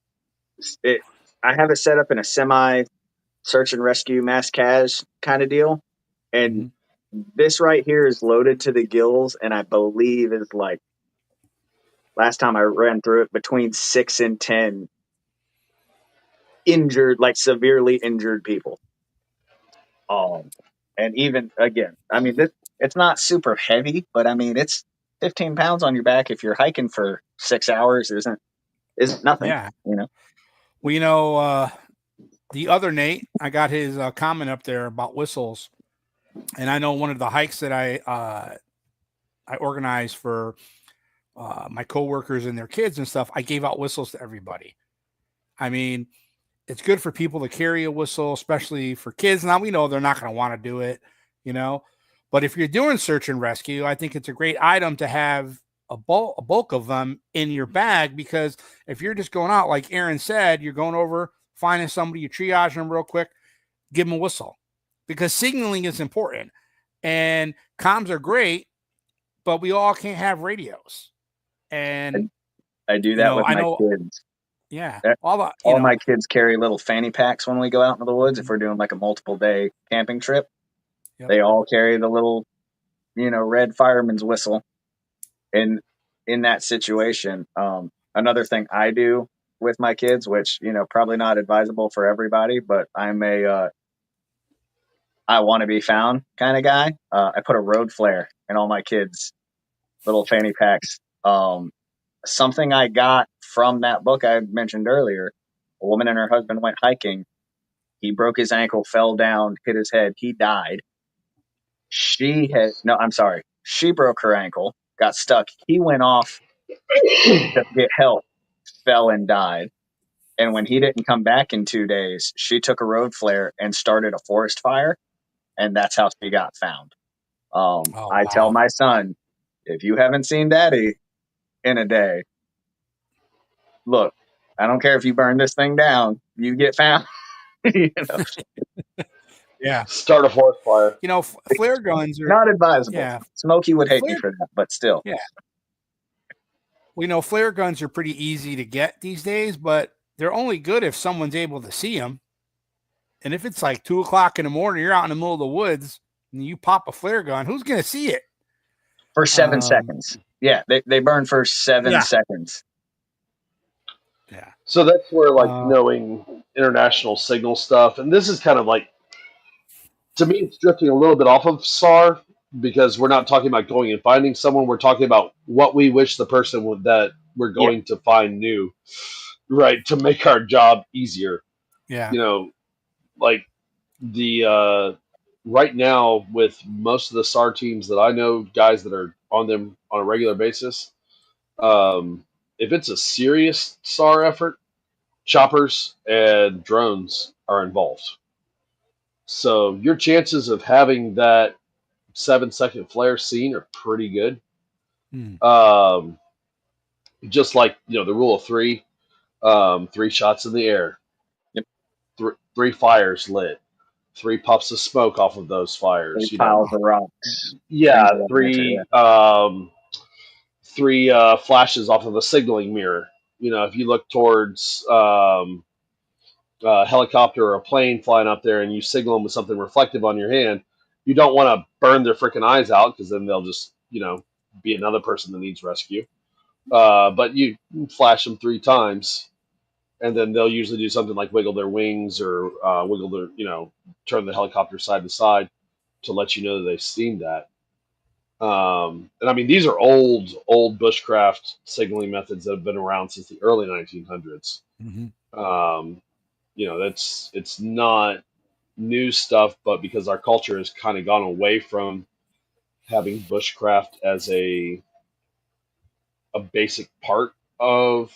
I have it set up in a semi search and rescue mass cas kind of deal. And this right here is loaded to the gills, and I believe is like, last time I ran through it, between 6 and 10 injured, like severely injured people. And even again, I mean, it's not super heavy, but I mean, it's 15 pounds on your back if you're hiking for 6 hours isn't nothing. Yeah. Well, the other Nate, I got his comment up there about whistles, and I know one of the hikes that I organized for my coworkers and their kids and stuff, I gave out whistles to everybody. I mean, it's good for people to carry a whistle, especially for kids. Now we know they're not going to want to do it, but if you're doing search and rescue, I think it's a great item to have a bulk of them in your bag, because if you're just going out, like Aaron said, you're going over, finding somebody, you triage them real quick, give them a whistle, because signaling is important, and comms are great, but we all can't have radios. And I do that with my kids. Yeah. All my kids carry little fanny packs when we go out into the woods. If we're doing like a multiple day camping trip, they all carry the little, red fireman's whistle. And in that situation, another thing I do with my kids, which, probably not advisable for everybody, but I'm I want to be found kind of guy. I put a road flare in all my kids' little fanny packs. Something I got from that book I mentioned earlier. A woman and her husband went hiking. He broke his ankle, fell down, hit his head. He died. She broke her ankle, got stuck. He went off to get help, fell and died. And when he didn't come back in 2 days, she took a road flare and started a forest fire. And that's how she got found. I tell my son, if you haven't seen daddy in a day, look, I don't care if you burn this thing down, you get found. Yeah. Start a forest fire. Flare guns are not advisable. Yeah. Smokey would hate me for that, but still. Yeah. We know flare guns are pretty easy to get these days, but they're only good if someone's able to see them. And if it's like 2:00 in the morning, you're out in the middle of the woods and you pop a flare gun, who's going to see it? For 7 seconds. Yeah, they burn for 7 seconds. Yeah. So that's where like Uh, knowing international signal stuff, and this is kind of like, to me, it's drifting a little bit off of SAR because we're not talking about going and finding someone. We're talking about what we wish the person would that we're Yep. going to find new, right, to make our job easier. yeah. You know, like the right now with most of the SAR teams that I know, guys that are on them on a regular basis, if it's a serious SAR effort, choppers and drones are involved. So your chances of having that 7 second flare seen are pretty good. Hmm. Um, just like the rule of three, 3 shots in the air, Yep. three fires lit, 3 puffs of smoke off of those 3 fires. piles of rocks, things of Yeah, that nature. Yeah. three flashes off of a signaling mirror. If you look towards a helicopter or a plane flying up there and you signal them with something reflective on your hand, you don't want to burn their freaking eyes out because then they'll just be another person that needs rescue. But you flash them 3 times, and then they'll usually do something like wiggle their wings or wiggle their, turn the helicopter side to side to let you know that they've seen that. And I mean, these are old bushcraft signaling methods that have been around since the early 1900s. Mm-hmm. It's not new stuff, but because our culture has kind of gone away from having bushcraft as a basic part of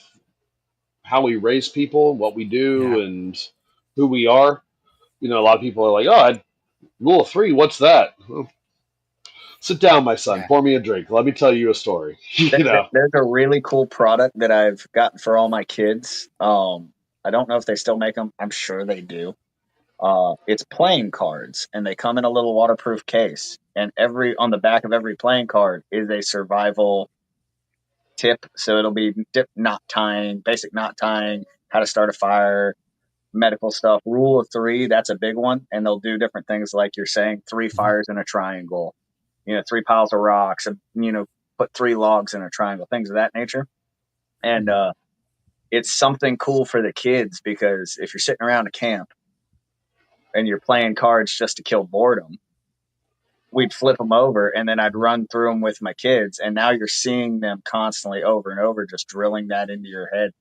how we raise people, what we Yeah. do, and who we are. A lot of people are like, "Oh, rule of three, what's that?" Well, sit down, my son. Yeah. Pour me a drink. Let me tell you a story. There's a really cool product that I've gotten for all my kids. I don't know if they still make them. I'm sure they do. It's playing cards, and they come in a little waterproof case. And on the back of every playing card is a survival tip. So it'll be dip knot tying, basic knot tying, how to start a fire, medical stuff. Rule of three, that's a big one. And they'll do different things like you're saying, 3 Mm-hmm. fires in a triangle, 3 piles of rocks, and put 3 logs in a triangle, things of that nature. And it's something cool for the kids because if you're sitting around a camp and you're playing cards just to kill boredom, we'd flip them over and then I'd run through them with my kids. And now you're seeing them constantly over and over, just drilling that into your head.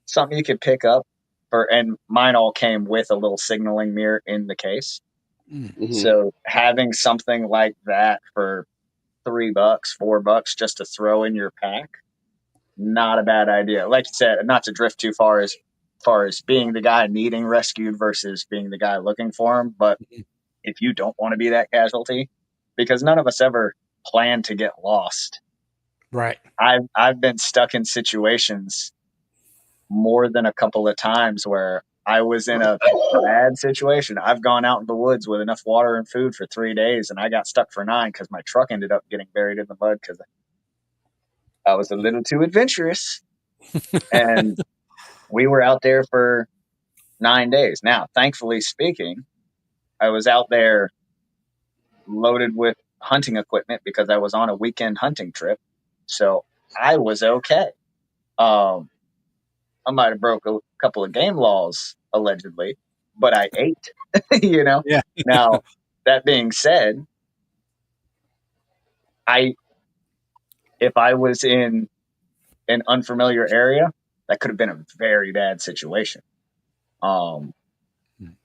Something you could pick up and mine all came with a little signaling mirror in the case. Mm-hmm. So having something like that for $3, $4 just to throw in your pack, not a bad idea. Like you said, not to drift too far as being the guy needing rescued versus being the guy looking for him. But if you don't want to be that casualty, because none of us ever plan to get lost. Right. I've been stuck in situations more than a couple of times where I was in a bad situation. I've gone out in the woods with enough water and food for 3 days, and I got stuck for 9 because my truck ended up getting buried in the mud because I was a little too adventurous. And we were out there for 9 days. Now, thankfully speaking, I was out there loaded with hunting equipment because I was on a weekend hunting trip. So I was okay. I might have broke a couple of game laws allegedly, but I ate, Yeah. Now, that being said, I if I was in an unfamiliar area, that could have been a very bad situation.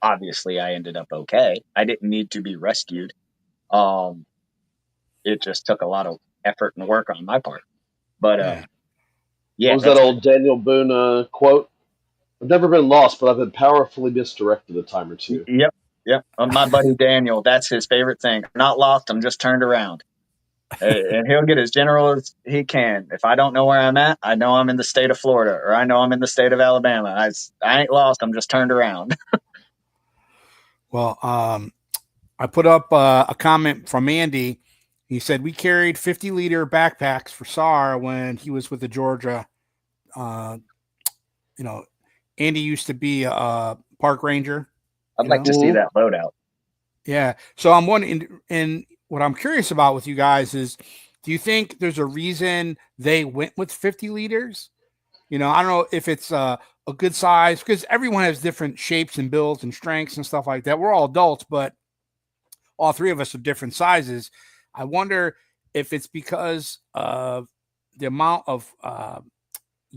Obviously I ended up okay. I didn't need to be rescued. Um, it just took a lot of effort and work on my part. But Yeah. What yeah, was that old Daniel Boone quote? I've never been lost, but I've been powerfully misdirected a time or two. yep, yep. My buddy Daniel, that's his favorite thing. I'm not lost, I'm just turned around. And he'll get as general as he can. If I don't know where I'm at, I know I'm in the state of Florida or I know I'm in the state of Alabama. I ain't lost, I'm just turned around. Well, I put up a comment from Andy. He said we carried 50-liter backpacks for SAR when he was with the Georgia. Andy used to be a park ranger. I'd like to see that loadout. Yeah. So I'm wondering, and what I'm curious about with you guys is, do you think there's a reason they went with 50 liters? I don't know if it's a a good size, because everyone has different shapes and builds and strengths and stuff like that. We're all adults, but all three of us are different sizes. I wonder if it's because of the amount of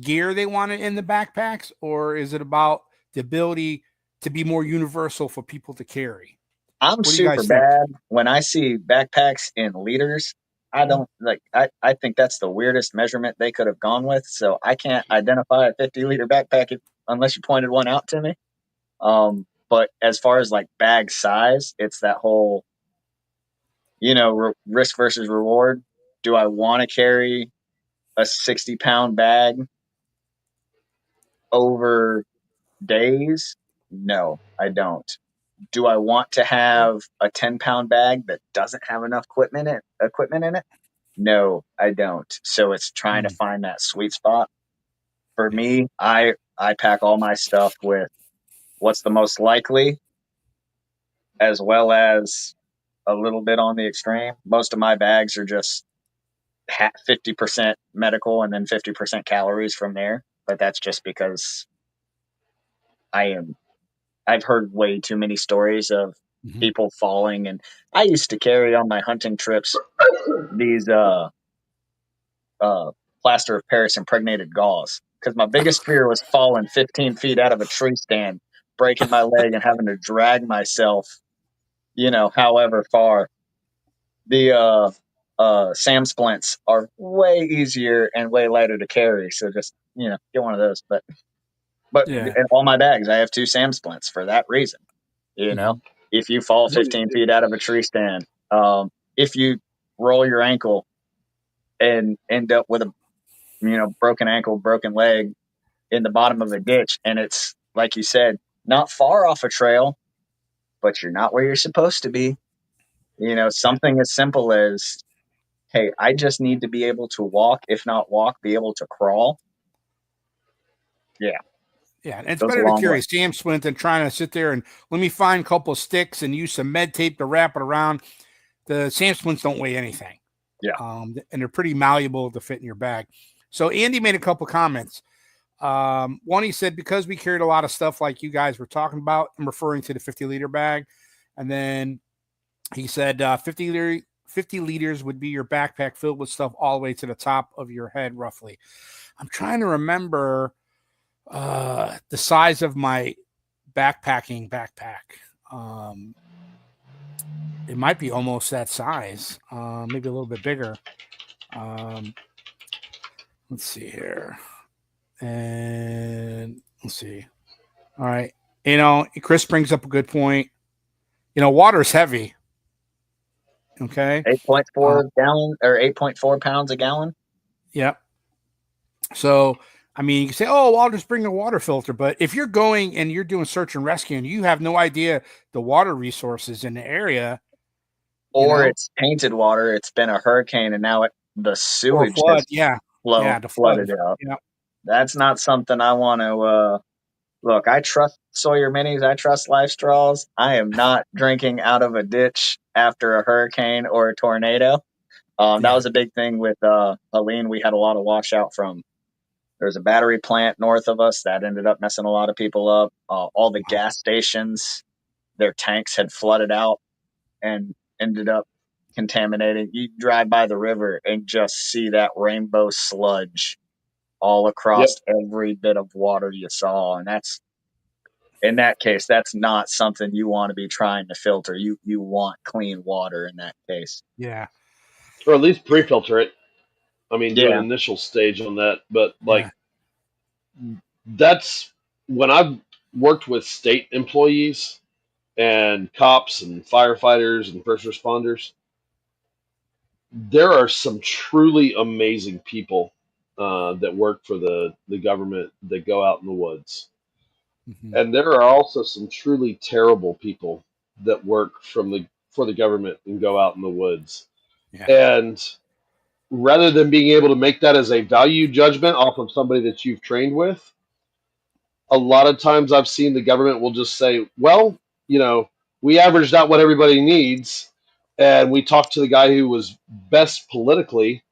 gear they wanted in the backpacks, or is it about the ability to be more universal for people to carry? I'm What do you super guys think? bad when I see backpacks in liters. I don't like. I think that's the weirdest measurement they could have gone with. So I can't identify a 50-liter backpack unless you pointed one out to me. But as far as like bag size, it's that whole risk versus reward. Do I want to carry a 60-pound bag over days? No, I don't. Do I want to have a 10-pound bag that doesn't have enough equipment in it? No, I don't. So it's trying to find that sweet spot. For Yeah. me, I pack all my stuff with what's the most likely, as well as a little bit on the extreme. Most of my bags are just 50% medical and then 50% calories from there. But that's just because I've heard way too many stories of people falling, and I used to carry on my hunting trips these plaster of Paris impregnated gauze because my biggest fear was falling 15 feet out of a tree stand, breaking my leg, and having to drag myself, however far. The SAM splints are way easier and way lighter to carry, so just get one of those. But Yeah. in all my bags, I have two SAM splints for that reason. You know, Mhm. if you fall 15 feet out of a tree stand, if you roll your ankle and end up with a broken ankle, broken leg in the bottom of a ditch, and it's like you said, not far off a trail, but you're not where you're supposed to be. Something as simple as, hey, I just need to be able to walk, if not walk, be able to crawl. Yeah, Yeah, and it's goes a better to long way. carry a SAM splint than trying to sit there and let me find a couple of sticks and use some med tape to wrap it around. The SAM splints don't weigh anything, Yeah. And they're pretty malleable to fit in your bag. So Andy made a couple comments. One, he said, because we carried a lot of stuff like you guys were talking about, I'm referring to the 50-liter bag. And then he said 50 liters would be your backpack filled with stuff all the way to the top of your head, roughly. I'm trying to remember the size of my backpack. It might be almost that size, maybe a little bit bigger. Let's see here. And let's see. All right. Chris brings up a good point. Water is heavy. Okay. 8.4 gallon or 8.4 pounds a gallon. Yep. So, I mean, you can say, oh, well, I'll just bring a water filter. But if you're going and you're doing search and rescue and you have no idea the water resources in the area, Or it's tainted water. It's been a hurricane, and now the or sewage flood. has Yeah. Yeah. The flood. flooded out. Yeah. That's not something I want to. Look, I trust Sawyer Minis. I trust Life Straws. I am not drinking out of a ditch after a hurricane or a tornado. That was a big thing with Helene. We had a lot of washout from. There's a battery plant north of us that ended up messing a lot of people up. All the gas stations, their tanks had flooded out and ended up contaminating. You drive by the river and just see that rainbow sludge all across Yep. every bit of water you saw. And that's, in that case, that's not something you want to be trying to filter. You want clean water in that case. Yeah. Or at least pre-filter it. I mean, do an Yeah. initial stage on that. But Yeah. that's when I've worked with state employees and cops and firefighters and first responders. There are some truly amazing people that work for the government that go out in the woods, Mm-hmm. and there are also some truly terrible people that work for the government and go out in the woods. Yeah. And rather than being able to make that as a value judgment off of somebody that you've trained with, a lot of times I've seen the government will just say, well, we averaged out what everybody needs, and we talked to the guy who was best politically,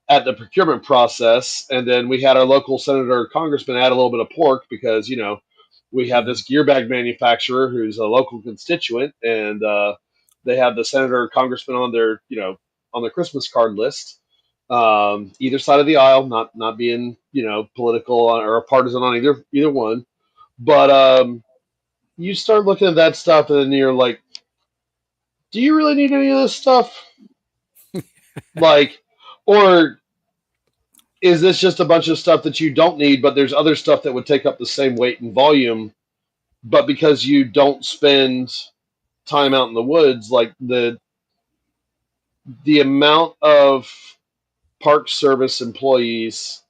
at the procurement process, and then we had our local senator or congressman add a little bit of pork because we have this gear bag manufacturer who's a local constituent, and they have the senator or congressman on their on their Christmas card list, either side of the aisle, not being political or partisan on either one, but you start looking at that stuff and then you're like, do you really need any of this stuff? Like, or is this just a bunch of stuff that you don't need, but there's other stuff that would take up the same weight and volume, but because you don't spend time out in the woods, like the amount of Park Service employees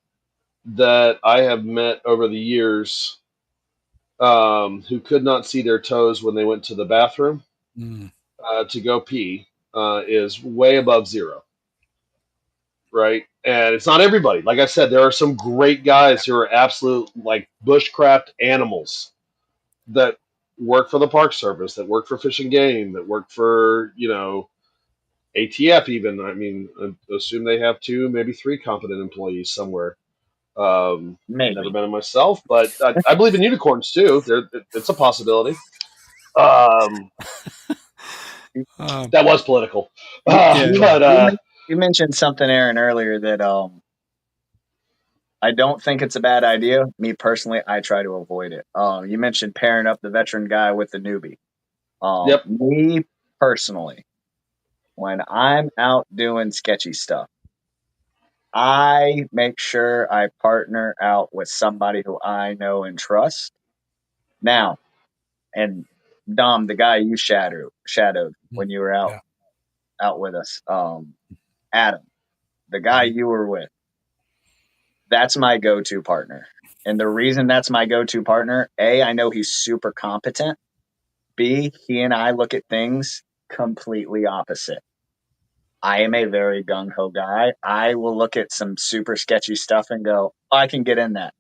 that I have met over the years, who could not see their toes when they went to the bathroom to go pee, is way above zero. Right. And it's not everybody. Like I said, there are some great guys who are absolute like bushcraft animals that work for the Park Service, that work for Fish and Game, that work for, ATF even. I mean, I assume they have 2, maybe 3 competent employees somewhere. Maybe. Never met them myself, but I believe in unicorns too. It's a possibility. That was political. But you mentioned something, Aaron, earlier that I don't think it's a bad idea. Me personally, I try to avoid it. You mentioned pairing up the veteran guy with the newbie. Yep. Me personally, when I'm out doing sketchy stuff, I make sure I partner out with somebody who I know and trust. Now, and Dom, the guy you shadowed when you were out with us, Adam, the guy you were with, that's my go-to partner. And the reason that's my go-to partner, A, I know he's super competent. B, he and I look at things completely opposite. I am a very gung-ho guy. I will look at some super sketchy stuff and go, oh, I can get in that.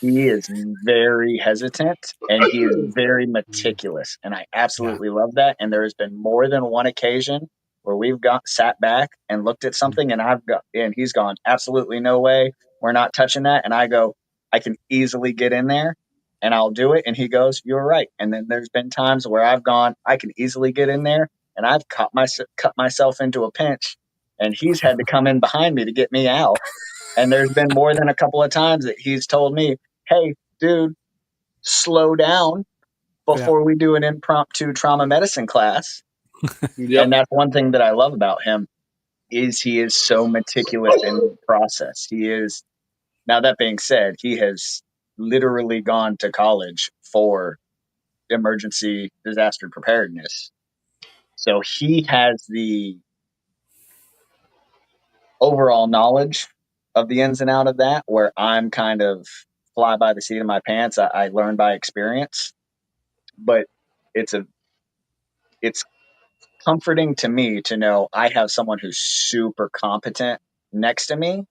He is very hesitant and he is very meticulous. And I absolutely love that. And there has been more than one occasion where we've sat back and looked at something and he's gone, absolutely no way. We're not touching that. And I go, I can easily get in there and I'll do it. And he goes, you're right. And then there's been times where I've gone, I can easily get in there and I've cut myself into a pinch and he's had to come in behind me to get me out. And there's been more than a couple of times that he's told me, hey, dude, slow down before we do an impromptu trauma medicine class. Yep. And that's one thing that I love about him is he is so meticulous in the process. He is. Now, that being said, he has literally gone to college for emergency disaster preparedness. So he has the overall knowledge of the ins and out of that, where I'm kind of fly by the seat of my pants. I learn by experience, but it's comforting to me to know I have someone who's super competent next to me,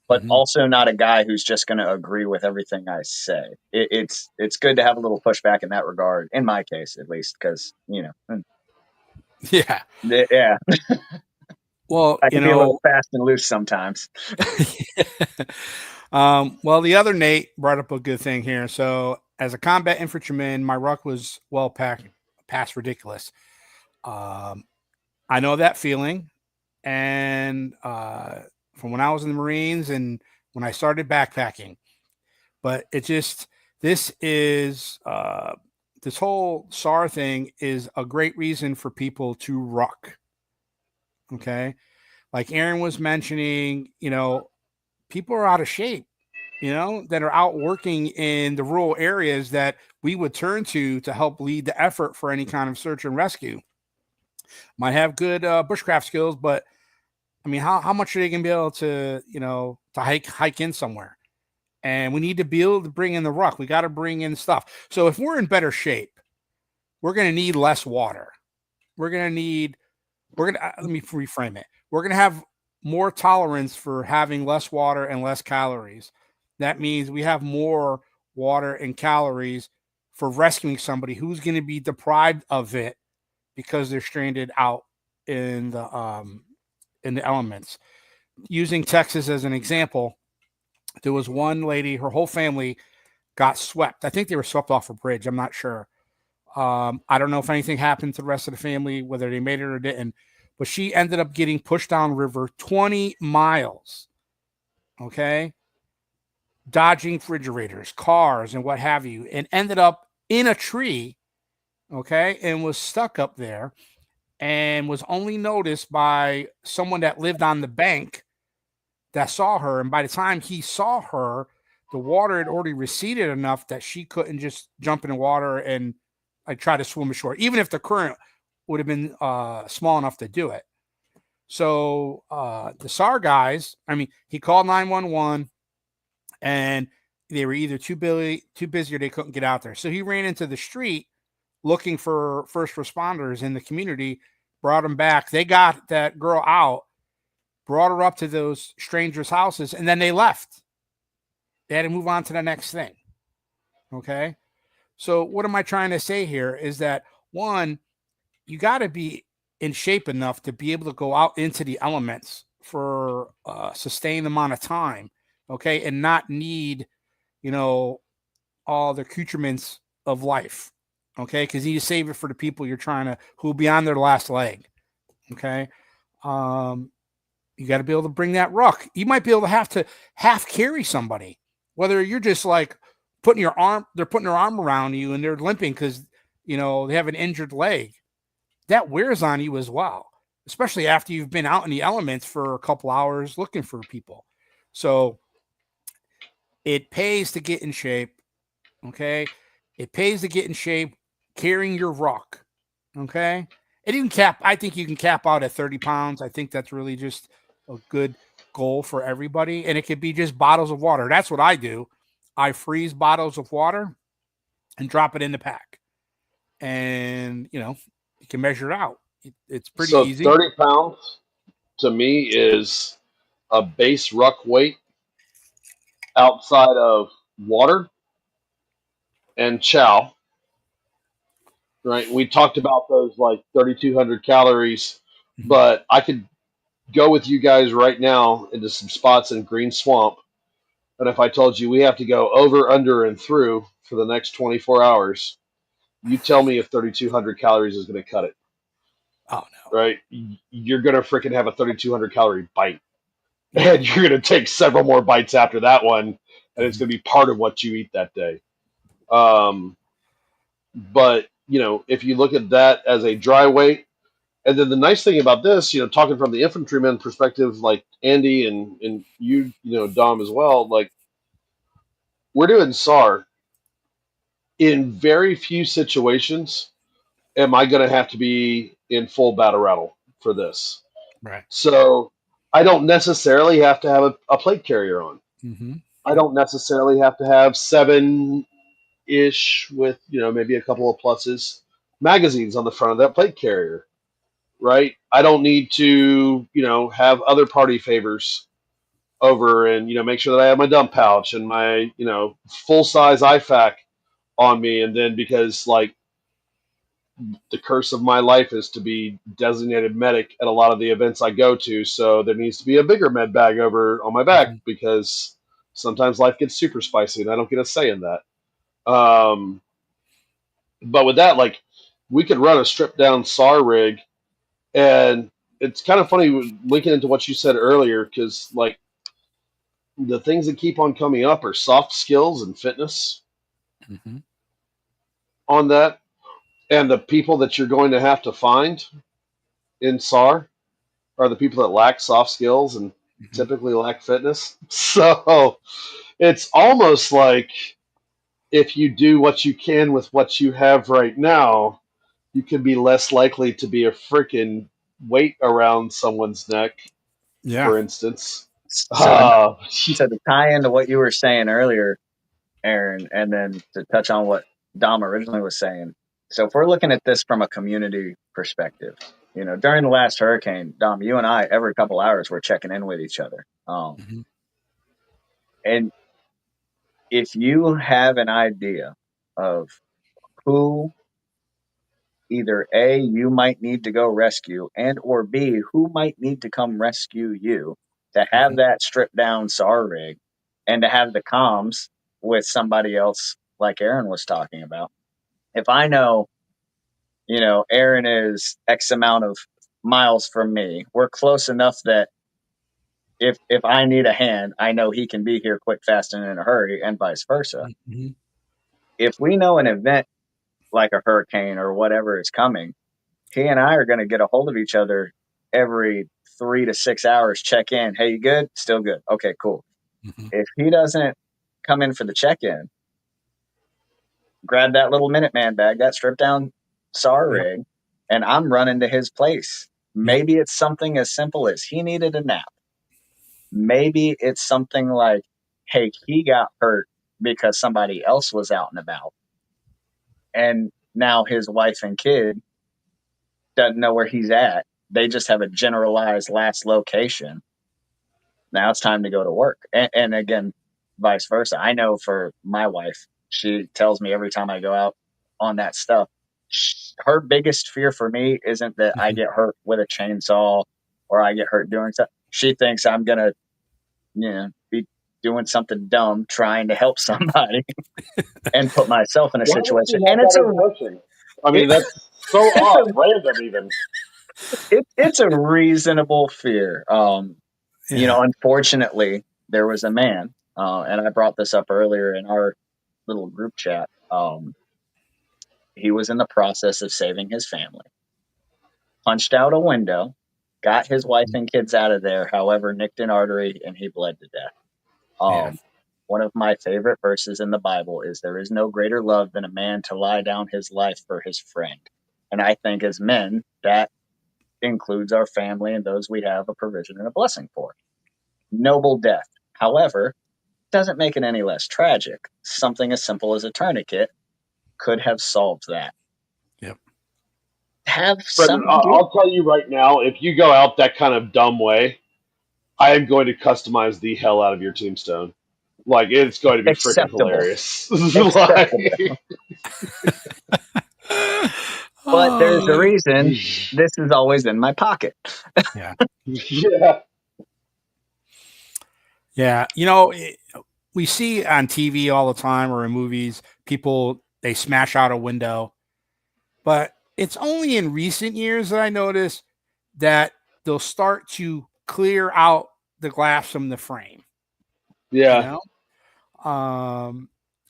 but also not a guy who's just going to agree with everything I say. It's good to have a little pushback in that regard, in my case at least, because Yeah. Well, I can be a little fast and loose sometimes. Well, the other Nate brought up a good thing here. So, as a combat infantryman, my ruck was well packed, past ridiculous. I know that feeling, and from when I was in the Marines and when I started backpacking, but this whole SAR thing is a great reason for people to ruck. Okay. Like Aaron was mentioning, people are out of shape, that are out working in the rural areas that we would turn to help lead the effort for any kind of search and rescue. Might have good bushcraft skills, but I mean, how much are they going to be able to, to hike in somewhere? And we need to be able to bring in the ruck. We got to bring in stuff. So if we're in better shape, we're going to need less water. Let me reframe it. We're going to have more tolerance for having less water and less calories. That means we have more water and calories for rescuing somebody who's going to be deprived of it because they're stranded out in the elements. using Texas as an example, there was one lady, her whole family got swept. I think they were swept off a bridge. I'm not sure. I don't know if anything happened to the rest of the family, whether they made it or didn't, but she ended up getting pushed down river 20 miles. Okay. Dodging refrigerators, cars, and what have you, and ended up in a tree. Okay. And was stuck up there and was only noticed by someone that lived on the bank that saw her. And by the time he saw her, the water had already receded enough that she couldn't just jump in the water and like try to swim ashore, even if the current would have been small enough to do it. So the SAR guys, I mean, he called 911 and they were either too busy or they couldn't get out there. So he ran into the street looking for first responders in the community, brought them back. They got that girl out, brought her up to those strangers' houses, and then they left. They had to move on to the next thing. Okay. So what am I trying to say here is that, one, you got to be in shape enough to be able to go out into the elements for a sustained amount of time. Okay. And not need, all the accoutrements of life. Okay. Because you need to save it for the people you're trying to, who will be on their last leg. Okay. You got to be able to bring that ruck. You might be able to half carry somebody, whether you're just like they're putting their arm around you and they're limping because, they have an injured leg. That wears on you as well, especially after you've been out in the elements for a couple hours looking for people. So it pays to get in shape. Okay. It pays to get in shape carrying your ruck. Okay. I think you can cap out at 30 pounds. I think that's really just a good goal for everybody. And it could be just bottles of water. That's what I do. I freeze bottles of water and drop it in the pack. And, you can measure it out. It's pretty So easy. 30 pounds to me is a base ruck weight outside of water and chow. Right? We talked about those like 3,200 calories, Mhm. but I could go with you guys right now into some spots in Green Swamp. And if I told you we have to go over, under, and through for the next 24 hours, you tell me if 3,200 calories is going to cut it. Oh, no. Right? You're going to freaking have a 3,200 calorie bite. Yeah. And you're going to take several more bites after that one. And it's Mhm. going to be part of what you eat that day. But, if you look at that as a dry weight, and then the nice thing about this, talking from the infantryman perspective, like Andy and you, Dom as well, like we're doing SAR. In very few situations am I going to have to be in full battle rattle for this. Right. So I don't necessarily have to have a plate carrier on. Mm-hmm. I don't necessarily have to have 7-ish with, maybe a couple of pluses magazines on the front of that plate carrier, right? I don't need to, have other party favors over and, make sure that I have my dump pouch and my, full size IFAC on me. And then because like the curse of my life is to be designated medic at a lot of the events I go to. So there needs to be a bigger med bag over on my back Mm-hmm. because sometimes life gets super spicy and I don't get a say in that. Um, but with that, like we could run a stripped down SAR rig, and it's kind of funny linking into what you said earlier because like the things that keep on coming up are soft skills and fitness Mm-hmm. on that, and the people that you're going to have to find in SAR are the people that lack soft skills and Mm-hmm. typically lack fitness. So it's almost like if you do what you can with what you have right now, you could be less likely to be a freaking weight around someone's neck, Yeah. for instance. So to, Uh, so to tie into what you were saying earlier, Aaron, and then to touch on what Dom originally was saying. So if we're looking at this from a community perspective, during the last hurricane, Dom, you and I, every couple hours, we're checking in with each other. Mm-hmm. And if you have an idea of who either A, you might need to go rescue, and or B, who might need to come rescue you, to have that stripped down SAR rig and to have the comms with somebody else, like Aaron was talking about. If I know, Aaron is X amount of miles from me, we're close enough that if I need a hand, I know he can be here quick, fast, and in a hurry, and vice versa. Mm-hmm. If we know an event like a hurricane or whatever is coming, he and I are going to get a hold of each other every 3 to 6 hours, check in. Hey, you good? Still good. Okay, cool. Mm-hmm. If he doesn't come in for the check in, grab that little Minuteman bag, that stripped down SAR Yep. rig, and I'm running to his place. Maybe it's something as simple as he needed a nap. Maybe it's something like, hey, he got hurt because somebody else was out and about. And now his wife and kid doesn't know where he's at. They just have a generalized last location. Now it's time to go to work. And again, vice versa. I know for my wife, she tells me every time I go out on that stuff, her biggest fear for me isn't that I Mm-hmm. get hurt with a chainsaw or I get hurt doing stuff. She thinks I'm going to, be doing something dumb trying to help somebody and put myself in a Why would situation. you have And that impression? I mean, it, that's so it's odd, random even. it's a reasonable fear. Yeah. Unfortunately, there was a man, and I brought this up earlier in our little group chat. He was in the process of saving his family, punched out a window, got his wife and kids out of there, however, nicked an artery, and he bled to death. Yeah. One of my favorite verses in the Bible is, there is no greater love than a man to lie down his life for his friend. And I think as men, that includes our family and those we have a provision and a blessing for. Noble death. However, doesn't make it any less tragic. Something as simple as a tourniquet could have solved that. Yep. Have Brendan, some I'll tell you right now, if you go out that kind of dumb way, I am going to customize the hell out of your tombstone. Like, it's going to be freaking acceptable. hilarious. Acceptable. But there's a Oh, reason this is always in my pocket. yeah. Yeah. Yeah. We see on TV all the time or in movies, people, they smash out a window. But it's only in recent years that I notice that they'll start to clear out the glass from the frame. Yeah. Um,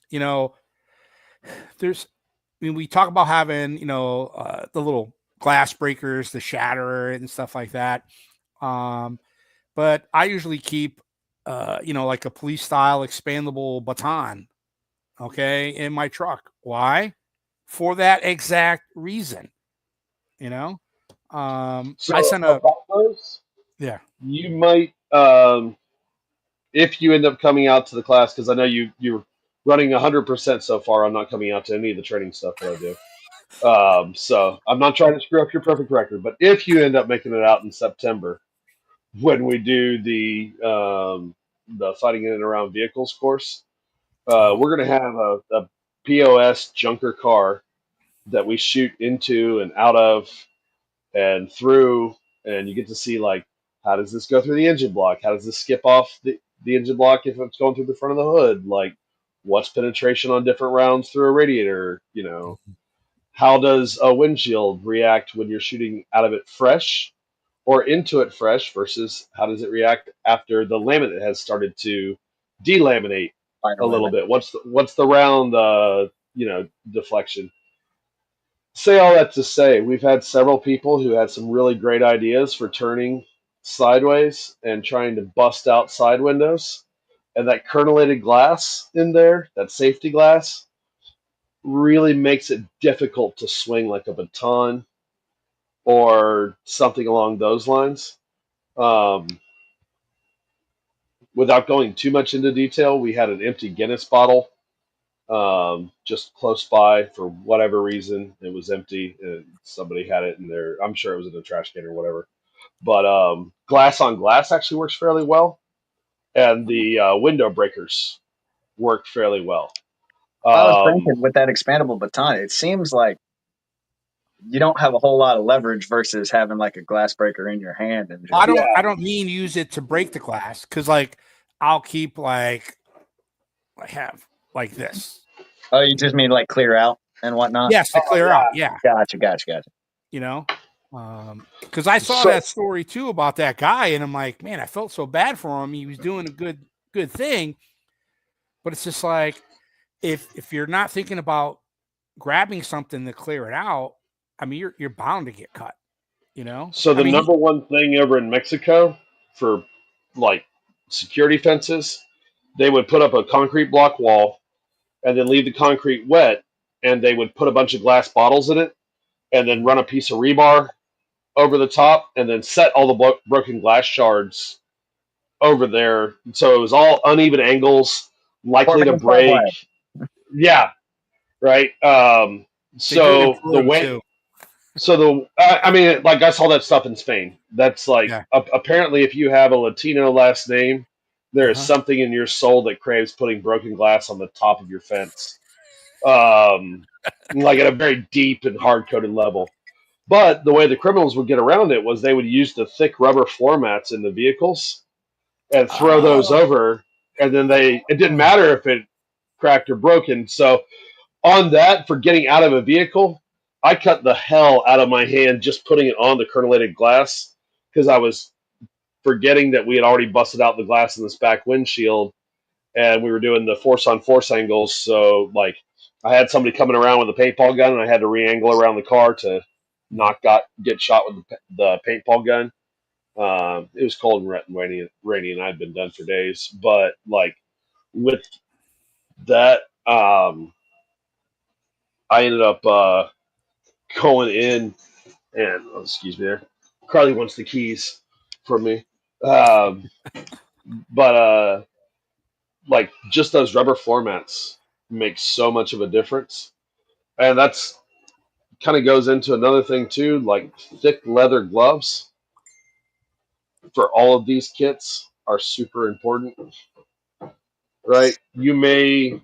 you know, there's, we talk about having, the little glass breakers, the shatterer and stuff like that. But I usually keep, like a police style expandable baton, okay, in my truck. Why? For that exact reason, you know? I So sent a, about those, yeah. you might, if you end up coming out to the class, because I know you're running 100% so far. I'm not coming out to any of the training stuff that I do. So I'm not trying to screw up your perfect record, but if you end up making it out in September, when we do the fighting in and around vehicles course, Oh, we're going to have a POS junker car that we shoot into and out of and through, and you get to see, like, how does this go through the engine block? How does this skip off the engine block if it's going through the front of the hood? Like, what's penetration on different rounds through a radiator? How does a windshield react when you're shooting out of it fresh or into it fresh versus how does it react after the laminate has started to delaminate fire a little limit. bit? What's the round deflection? Say all that to say, we've had several people who had some really great ideas for turning sideways and trying to bust out side windows. And that kernelated glass in there, that safety glass, really makes it difficult to swing like a baton or something along those lines. Um, Without going too much into detail, we had an empty Guinness bottle just close by for whatever reason. It was empty, and somebody had it in there. I'm sure it was in the trash can or whatever. But glass on glass actually works fairly well, and the window breakers worked fairly well. I was Um, thinking with that expandable baton, it seems like you don't have a whole lot of leverage versus having like a glass breaker in your hand. And just, I don't mean use it to break the glass, because like I'll keep like I have like this. oh, you just mean like clear out and whatnot? Yes, to clear out. Yeah. Gotcha. You know, because I saw that story too about that guy, and I'm like, man, I felt so bad for him. He was doing a good thing, but it's just like if you're not thinking about grabbing something to clear it out, I mean, you're bound to get cut. You know, So I the mean, number one thing over in Mexico for like security fences, they would put up a concrete block wall and then leave the concrete wet, and they would put a bunch of glass bottles in it, and then run a piece of rebar over the top, and then set all the broken glass shards over there. So it was all uneven angles, likely to Four-man break. subway. Yeah, right. they do it in So the Peru way, too. so the, I mean, like I saw that stuff in Spain. That's like Yeah. apparently, if you have a Latino last name, there is Uh-huh. something in your soul that craves putting broken glass on the top of your fence, like at a very deep and hard coded level. But the way the criminals would get around it was they would use the thick rubber floor mats in the vehicles and throw those Oh. over, and then it didn't matter if it cracked or broken. So on that, for getting out of a vehicle, I cut the hell out of my hand just putting it on the crenelated glass, because I was forgetting that we had already busted out the glass in this back windshield, and we were doing the force on force angles. So like I had somebody coming around with a paintball gun, and I had to re-angle around the car to not get shot with the paintball gun. It was cold and rainy, and I'd been done for days. But like with that, I ended up going in and excuse me there. Carly wants the keys from me. Um, but like just those rubber floor mats make so much of a difference, and that's kind of goes into another thing too, like thick leather gloves for all of these kits are super important, right? You may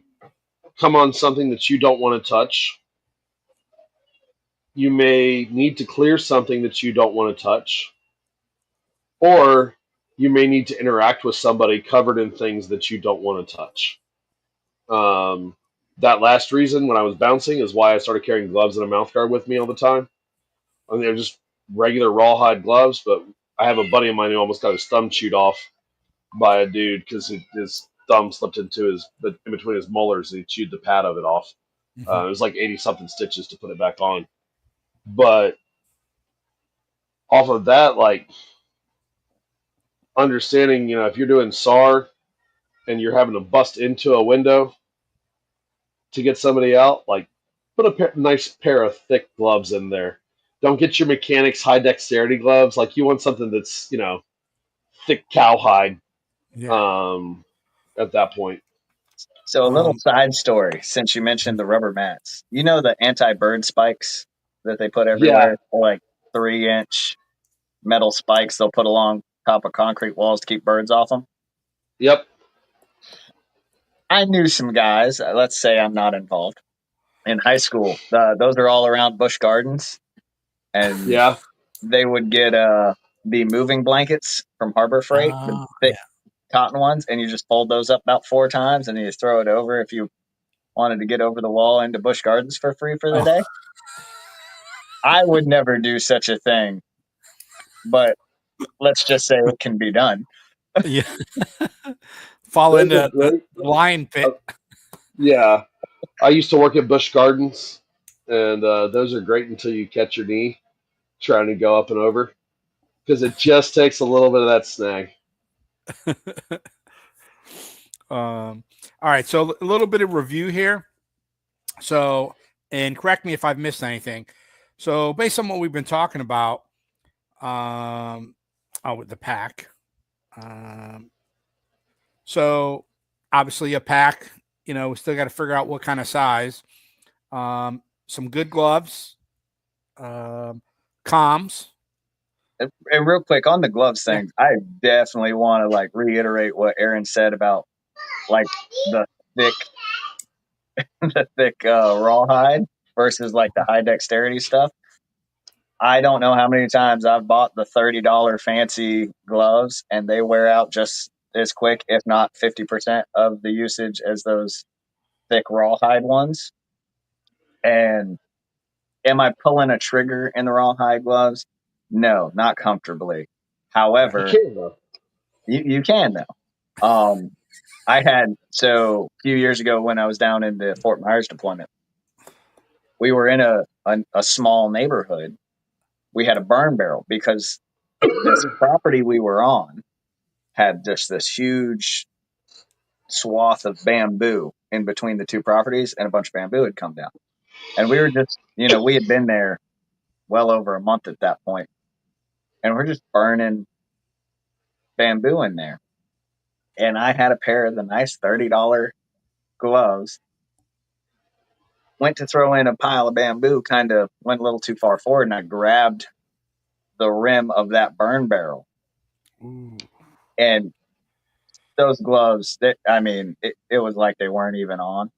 come on something that you don't want to touch. You may need to clear something that you don't want to touch, or you may need to interact with somebody covered in things that you don't want to touch. Um, that last reason, when I was bouncing, is why I started carrying gloves and a mouth guard with me all the time. I mean, they're just regular rawhide gloves, but I have a buddy of mine who almost got his thumb chewed off by a dude because his thumb slipped in between his molars, and he chewed the pad of it off. Mhm. It was like 80 something stitches to put it back on. But off of that, like understanding, if you're doing SAR and you're having to bust into a window to get somebody out, like put a nice pair of thick gloves in there. Don't get your mechanics high dexterity gloves. Like you want something that's thick cowhide. Yeah. At that point. So a little Um, side story, since you mentioned the rubber mats, you know the anti-bird spikes that they put Yeah. everywhere, they're like 3-inch metal spikes they'll put along top of concrete walls to keep birds off them. Yep. I knew some guys. Let's say I'm not involved in high school. Those are all around Busch Gardens, and Yeah. they would get the moving blankets from Harbor Freight, the thick yeah. cotton ones, and you just fold those up about 4 times, and you just throw it over if you wanted to get over the wall into Busch Gardens for free for the Oh, day. I would never do such a thing, but let's just say it can be done. yeah. Fall Those are into the great. lion pit. Yeah. I used to work at Busch Gardens, and those are great until you catch your knee trying to go up and over, because it just takes a little bit of that snag. All right. So a little bit of review here. So, and correct me if I've missed anything. So, based on what we've been talking about, with the pack. So, obviously, a pack. We still got to figure out what kind of size. Some good gloves, comms. And real quick on the gloves Yeah. thing, I definitely want to like reiterate what Aaron said about like the thick, the thick rawhide versus like the high dexterity stuff. I don't know how many times I've bought the $30 fancy gloves and they wear out just as quick, if not 50% of the usage as those thick rawhide ones. And am I pulling a trigger in the rawhide gloves? No, not comfortably. You However, can though. you can though. So a few years ago when I was down in the Fort Myers deployment, we were in a small neighborhood. We had a burn barrel because this property we were on had just this huge swath of bamboo in between the two properties, and a bunch of bamboo had come down. And we were just, we had been there well over a month at that point, and we're just burning bamboo in there. And I had a pair of the nice $30 gloves, went to throw in a pile of bamboo, kind of went a little too far forward, and I grabbed the rim of that burn barrel. Ooh. And those gloves, it was like they weren't even on.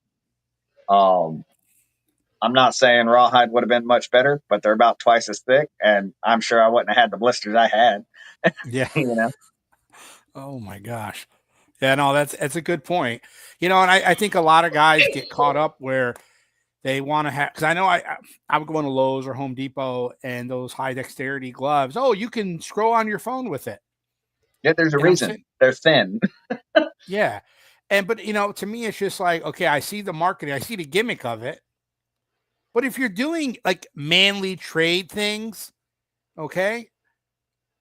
I'm not saying rawhide would have been much better, but they're about twice as thick, and I'm sure I wouldn't have had the blisters I had. Yeah. You know, Oh my gosh. Yeah, no, that's a good point. And I think a lot of guys get caught up where they want to have, because I know I would go into Lowe's or Home Depot and those high dexterity gloves. Oh, you can scroll on your phone with it. yeah, there's a And I'm reason saying, they're thin. yeah. But to me, it's just like, okay, I see the marketing, I see the gimmick of it. But if you're doing like manly trade things, okay,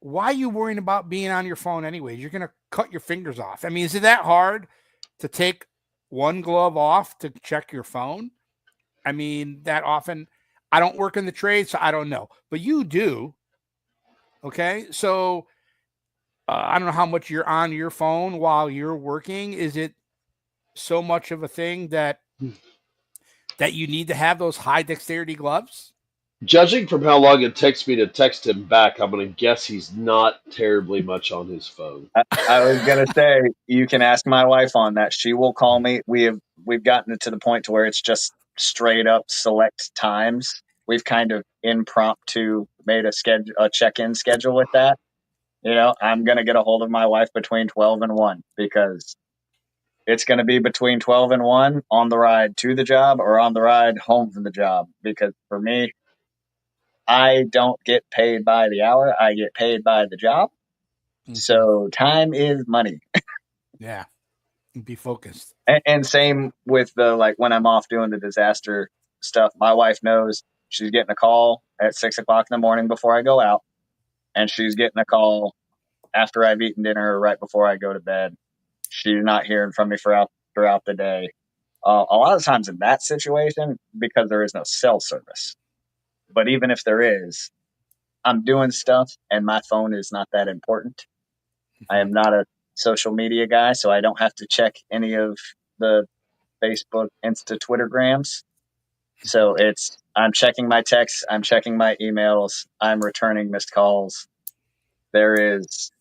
why are you worrying about being on your phone anyways? You're going to cut your fingers off. I mean, is it that hard to take one glove off to check your phone? I mean, that often, I don't work in the trade, so I don't know, but you do. Okay. So I don't know how much you're on your phone while you're working. Is it so much of a thing that you need to have those high dexterity gloves? Judging from how long it takes me to text him back, I'm going to guess he's not terribly much on his phone. I was gonna say you can ask my wife on that. She will call me. We've gotten it to the point to where it's just straight up select times. We've kind of impromptu made a check-in schedule with that. I'm gonna get a hold of my wife between 12 and 1 because it's going to be between 12 and 1 on the ride to the job or on the ride home from the job. Because for me, I don't get paid by the hour, I get paid by the job. Mm-hmm. So time is money. Yeah. Be focused. And same with like when I'm off doing the disaster stuff, my wife knows she's getting a call at 6 o'clock in the morning before I go out. And she's getting a call after I've eaten dinner or right before I go to bed. She's not hearing from me throughout the day. A lot of times in that situation, because there is no cell service. But even if there is, I'm doing stuff and my phone is not that important. Mm-hmm. I am not a social media guy, so I don't have to check any of the Facebook, Insta, Twittergrams. So I'm checking my texts, I'm checking my emails, I'm returning missed calls. There is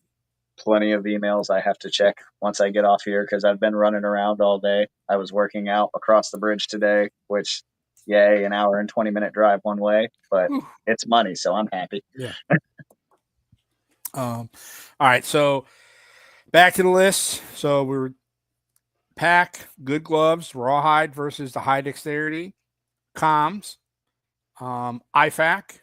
plenty of emails I have to check once I get off here because I've been running around all day. I was working out across the bridge today, which, yay, an hour and 20-minute drive one way, but it's money, so I'm happy. Yeah. All right. So back to the list. So we were pack, good gloves, rawhide versus the high dexterity, comms, IFAC,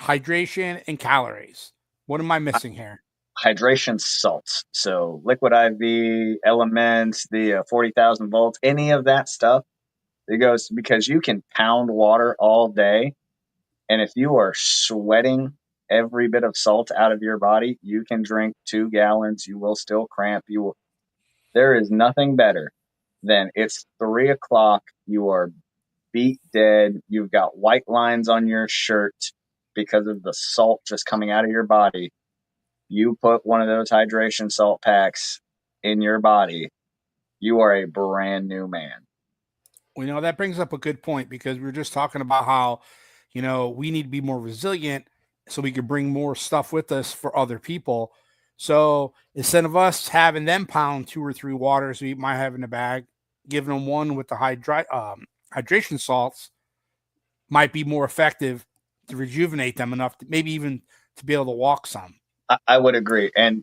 hydration, and calories. What am I missing here? Hydration salts. So liquid IV, elements, the 40,000 volts, any of that stuff. It goes because you can pound water all day. And if you are sweating every bit of salt out of your body, you can drink 2 gallons. You will still cramp. There is nothing better than it's 3 o'clock. You are beat dead. You've got white lines on your shirt because of the salt just coming out of your body. You put one of those hydration salt packs in your body, you are a brand new man. Well, that brings up a good point because we were just talking about how, we need to be more resilient so we could bring more stuff with us for other people. So instead of us having them pound 2 or 3 waters we might have in the bag, giving them one with the hydration salts might be more effective to rejuvenate them enough, maybe even to be able to walk some. I would agree. And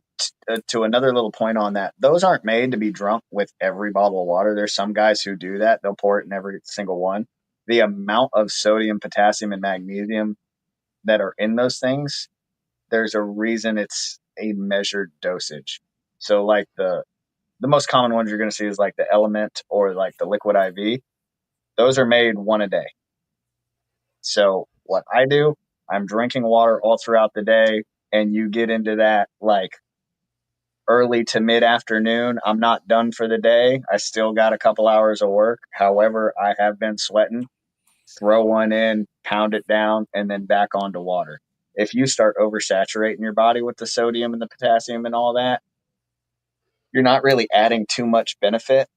to another little point on that, those aren't made to be drunk with every bottle of water. There's some guys who do that. They'll pour it in every single one. The amount of sodium, potassium, and magnesium that are in those things, there's a reason it's a measured dosage. So like the most common ones you're going to see is like the Element or like the Liquid IV. Those are made one a day. So what I do, I'm drinking water all throughout the day, and you get into that like early to mid afternoon. I'm not done for the day. I still got a couple hours of work. However, I have been sweating. Throw one in, pound it down, and then back onto water. If you start oversaturating your body with the sodium and the potassium and all that, you're not really adding too much benefit.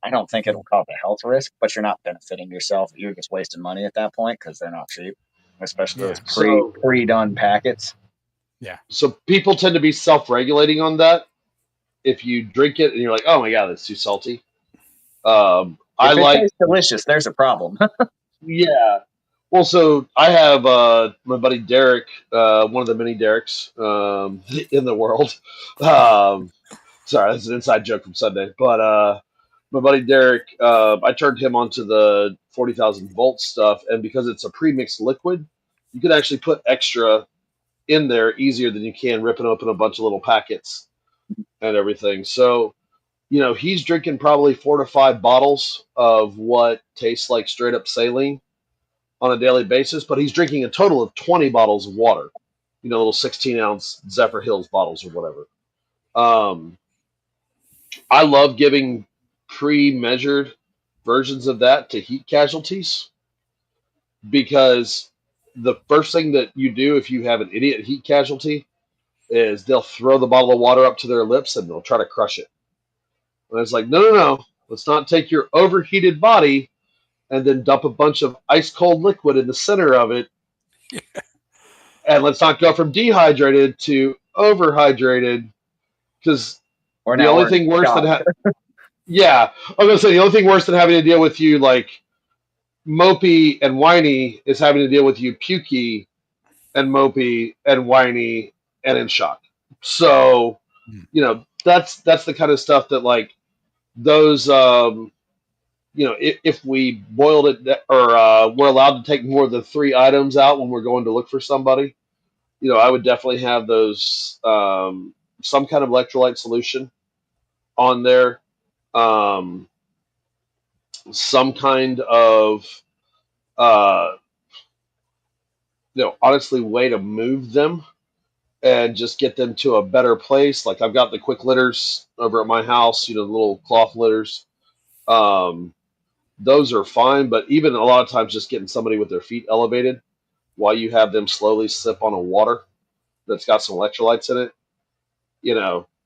I don't think it'll cause a health risk, but you're not benefiting yourself. You're just wasting money at that point because they're not cheap, especially those So pre-done packets. Yeah. So people tend to be self-regulating on that. If you drink it and you're like, oh my god, that's too salty. I If it like, tastes delicious, there's a problem. yeah. Well, so I have my buddy Derek, one of the many Dereks in the world. Um, sorry, that's an inside joke from Sunday. But my buddy Derek, I turned him onto the 40,000 volt stuff, and because it's a pre-mixed liquid, you can actually put extra in there easier than you can ripping open a bunch of little packets and everything. So, he's drinking probably 4 to 5 bottles of what tastes like straight up saline on a daily basis, but he's drinking a total of 20 bottles of water, little 16-ounce Zephyr Hills bottles or whatever. I love giving pre-measured versions of that to heat casualties because the first thing that you do if you have an idiot heat casualty is they'll throw the bottle of water up to their lips and they'll try to crush it. And it's like, no, no, no. Let's not take your overheated body and then dump a bunch of ice cold liquid in the center of it. And let's not go from dehydrated to overhydrated because Or the now only we're thing worse than shocked. yeah, I was gonna say the only thing worse than having to deal with you like mopey and whiny is having to deal with you pukey and mopey and whiny and in shock. So, that's the kind of stuff that like those if we boiled it or we're allowed to take more than 3 items out when we're going to look for somebody, I would definitely have those some kind of electrolyte solution on there, um, some kind of uh, honestly way to move them and just get them to a better place. Like I've got the quick litters over at my house, the little cloth litters. Um, those are fine, but even a lot of times just getting somebody with their feet elevated while you have them slowly sip on a water that's got some electrolytes in it,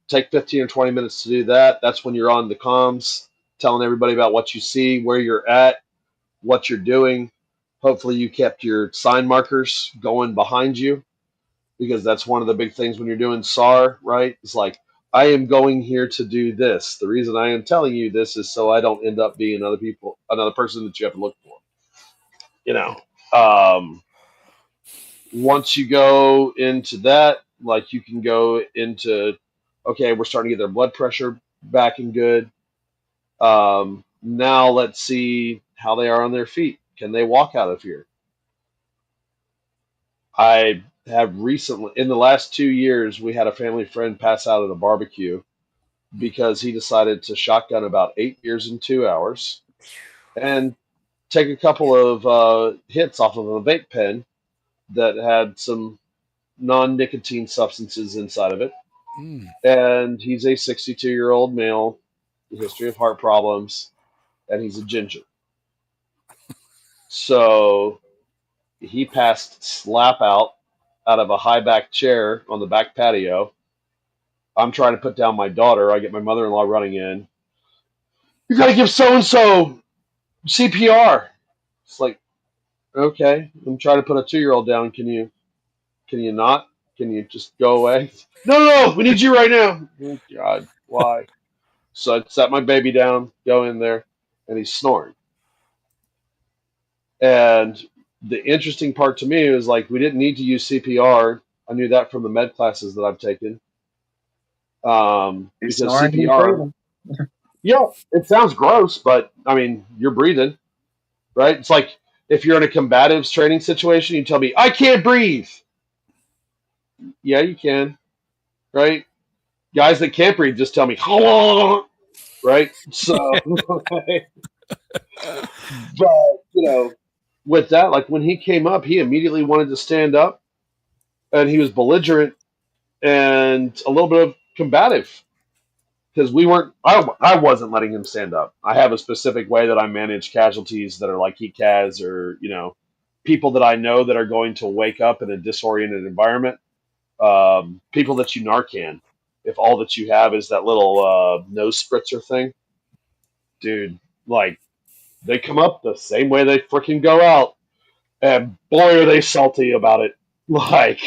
take 15 or 20 minutes to do that. That's when you're on the comms, telling everybody about what you see, where you're at, what you're doing. Hopefully you kept your sign markers going behind you because that's one of the big things when you're doing SAR, right? It's like, I am going here to do this. The reason I am telling you this is so I don't end up being another person that you have to look for. Once you go into that, like you can go into, okay, we're starting to get their blood pressure back and good. Now let's see how they are on their feet. Can they walk out of here? I have recently, in the last 2 years, we had a family friend pass out at a barbecue because he decided to shotgun about 8 beers in 2 hours and take a couple of hits off of a vape pen that had some non-nicotine substances inside of it. And he's a 62-year-old male, history of heart problems, and he's a ginger. So he passed slap out of a high back chair on the back patio. I'm trying to put down my daughter. I get my mother-in-law running in. You got to give so-and-so CPR. It's like, okay, I'm trying to put a 2-year-old down. Can you not? Can you just go away? No, no, no, we need you right now. Oh, God, why? So I set my baby down, go in there, and he's snoring. And The interesting part to me was like we didn't need to use CPR. I knew that from the med classes that I've taken. He's Because snoring, he's CPR, breathing. yeah, it sounds gross, but I mean, you're breathing, right? It's like if you're in a combatives training situation, you tell me, I can't breathe. Yeah, you can, right? Guys that can't breathe just tell me, right? So, but, with that, like when he came up, he immediately wanted to stand up and he was belligerent and a little bit of combative because I wasn't letting him stand up. I have a specific way that I manage casualties that are like heat cas or, people that I know that are going to wake up in a disoriented environment. People that you Narcan, if all that you have is that little nose spritzer thing, dude, like they come up the same way they freaking go out, and boy, are they salty about it. Like,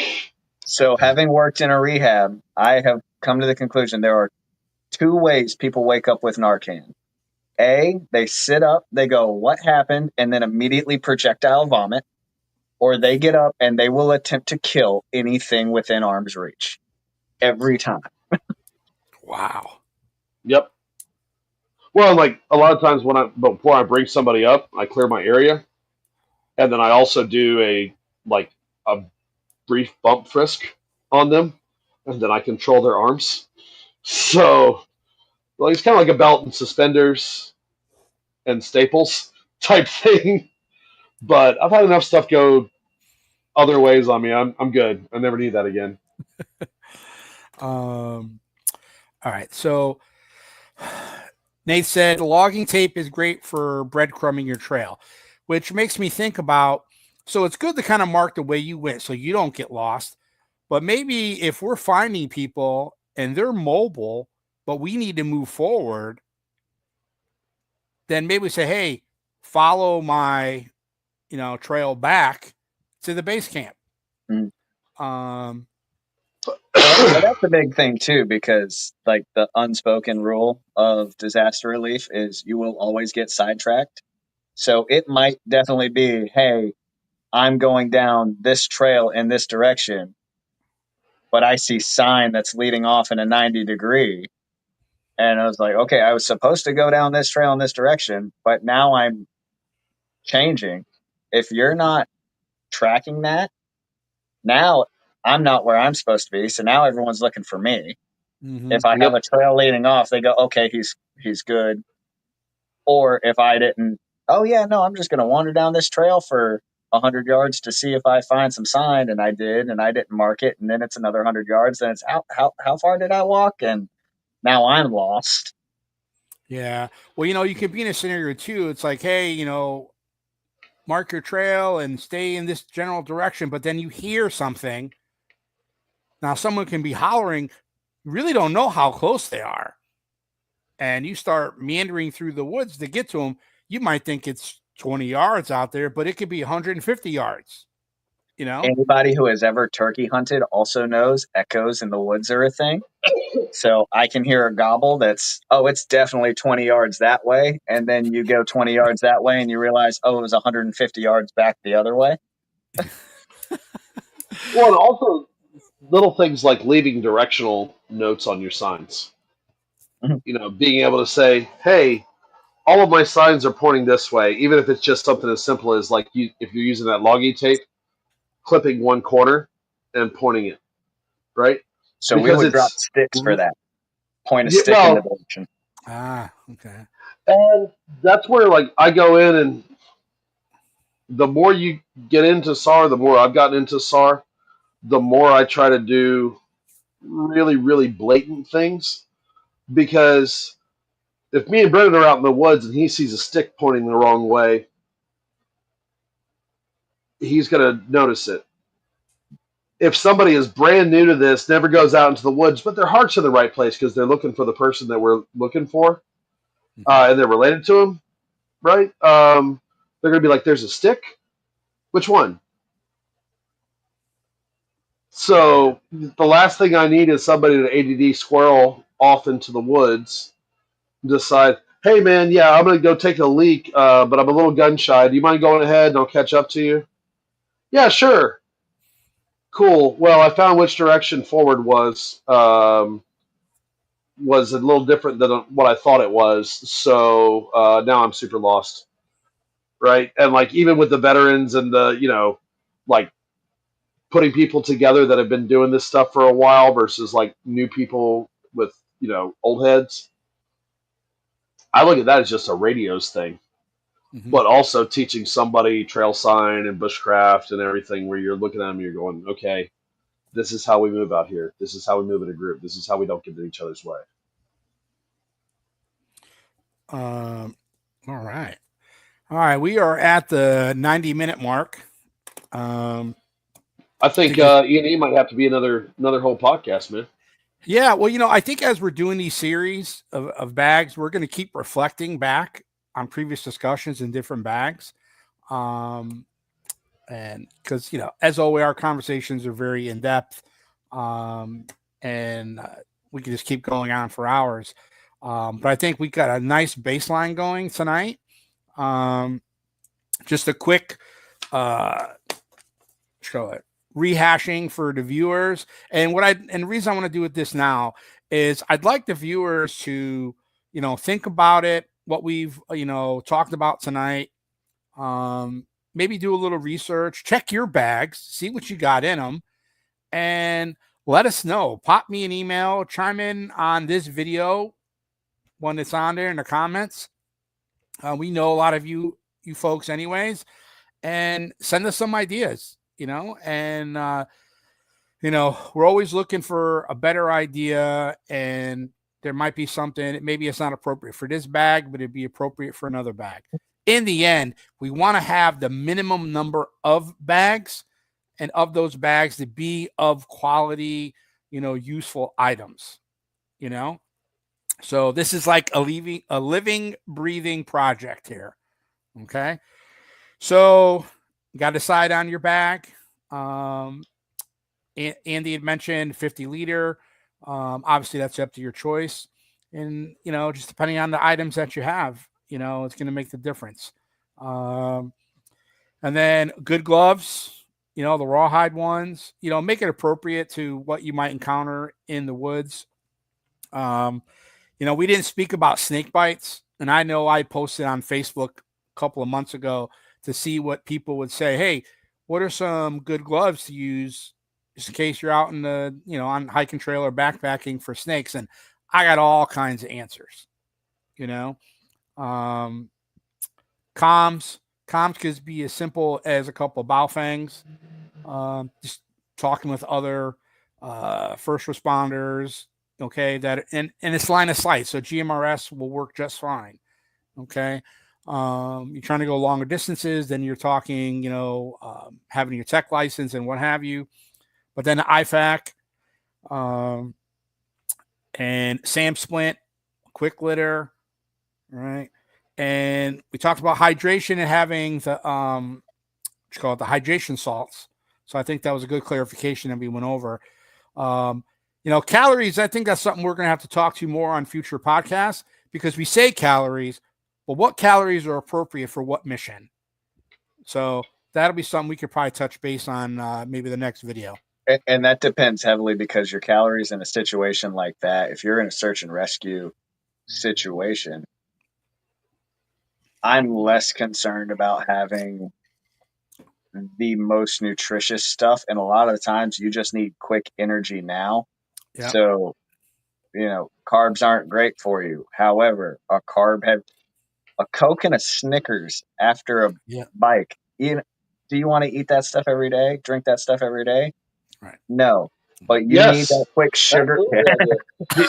So, having worked in a rehab, I have come to the conclusion there are two ways people wake up with Narcan. A, they sit up, they go, "What happened?" and then immediately projectile vomit. Or they get up and they will attempt to kill anything within arm's reach. Every time. Wow. yep. Well, like a lot of times before I bring somebody up, I clear my area, and then I also do a brief bump frisk on them, and then I control their arms. So, well, it's kind of like a belt and suspenders and staples type thing. But I've had enough stuff go other ways on me. I'm good. I never need that again. All right. So Nate said logging tape is great for breadcrumbing your trail, which makes me think about, so it's good to kind of mark the way you went so you don't get lost. But maybe if we're finding people and they're mobile, but we need to move forward, then maybe we say, hey, follow my, trail back to the base camp. Mm. Um, Well, that's a big thing too, because like the unspoken rule of disaster relief is you will always get sidetracked. So it might definitely be, hey, I'm going down this trail in this direction, but I see sign that's leading off in a 90-degree. And I was like, okay, I was supposed to go down this trail in this direction, but now I'm changing. If you're not tracking that, now I'm not where I'm supposed to be. So now everyone's looking for me. If I have Yep. a trail leading off, they go, okay, he's good. Or if I didn't, oh yeah, no, I'm just going to wander down this trail for 100 yards to see if I find some sign, and I did, and I didn't mark it, and then it's another 100 yards. Then it's how far did I walk? And now I'm lost. yeah. Well, you could be in a scenario too. It's like, hey, mark your trail and stay in this general direction, but then you hear something. Now, someone can be hollering, you really don't know how close they are. And you start meandering through the woods to get to them. You might think it's 20 yards out there, but it could be 150 yards, Anybody who has ever turkey hunted also knows echoes in the woods are a thing. So I can hear a gobble that's, oh, it's definitely 20 yards that way. And then you go 20 yards that way and you realize, oh, it was 150 yards back the other way. Well, and also little things like leaving directional notes on your signs. Mhm. Being able to say, "Hey, all of my signs are pointing this way," even if it's just something as simple as like if you're using that logging tape, clipping one corner and pointing it, right? So we Because would drop it's sticks for that. Point a yeah, stick in the well, direction. Okay. and that's where like I go in, and the more you get into SAR, the more I've gotten into SAR, the more I try to do really, really blatant things. Because if me and Brendan are out in the woods and he sees a stick pointing the wrong way, he's going to notice it. If somebody is brand new to this, never goes out into the woods, but their heart's in the right place because they're looking for the person that we're looking for, and they're related to him, right? They're going to be like, "There's a stick? Which one?" So the last thing I need is somebody to ADD squirrel off into the woods, decide, "Hey man, yeah, I'm going to go take a leak, but I'm a little gun shy. Do you mind going ahead and I'll catch up to you?" Yeah, sure. Cool. Well, I found which direction forward was a little different than what I thought it was. So now I'm super lost, right? And like even with the veterans and the like putting people together that have been doing this stuff for a while versus like new people with old heads. I look at that as just a radios thing, Mm-hmm. but also teaching somebody trail sign and bushcraft and everything where you're looking at them and you're going, okay, this is how we move out here. This is how we move in a group. This is how we don't get in each other's way. All right. All right. We are at the 90-minute mark. I think E&E might have to be another whole podcast, man. Yeah. Well, I think as we're doing these series of bags, we're going to keep reflecting back on previous discussions in different bags. And because, as always, our conversations are very in depth. And we can just keep going on for hours. But I think we got a nice baseline going tonight. Just a quick rehashing for the viewers. And the reason I want to do with this now is I'd like the viewers to, think about it, what we've, talked about tonight. Maybe do a little research, check your bags, see what you got in them, and let us know. Pop me an email, chime in on this video when it's on there in the comments. We know a lot of you folks anyways, and send us some ideas, and we're always looking for a better idea, and there might be something, maybe it's not appropriate for this bag, but it'd be appropriate for another bag. In the end, we want to have the minimum number of bags, and of those bags to be of quality, useful items, So this is like a living, breathing project here. Okay. So you got to decide on your bag. Andy had mentioned 50 liter. Obviously that's up to your choice. And, just depending on the items that you have, it's going to make the difference. And then good gloves, the rawhide ones, make it appropriate to what you might encounter in the woods. We didn't speak about snake bites. And I know I posted on Facebook a couple of months ago to see what people would say. Hey, what are some good gloves to use just in case you're out in the, on hiking trail or backpacking for snakes? And I got all kinds of answers, comms could be as simple as a couple of bow fangs, just talking with other first responders, okay, that and it's line of sight, so GMRS will work just fine. Okay. You're trying to go longer distances, then you're talking, having your tech license and what have you. But then the IFAC, and SAM splint, quick litter, right? And we talked about hydration and having the what you call it, the hydration salts. So I think that was a good clarification that we went over. Calories, I think that's something we're going to have to talk to more on future podcasts, because we say calories, but what calories are appropriate for what mission? So that'll be something we could probably touch base on maybe the next video. And that depends heavily, because your calories in a situation like that, if you're in a search and rescue situation, I'm less concerned about having the most nutritious stuff. And a lot of the times you just need quick energy now. Yep. So, carbs aren't great for you. However, a Coke and a Snickers after a bike. Do you want to eat that stuff every day? Drink that stuff every day? Right. No. But you need that quick sugar. Do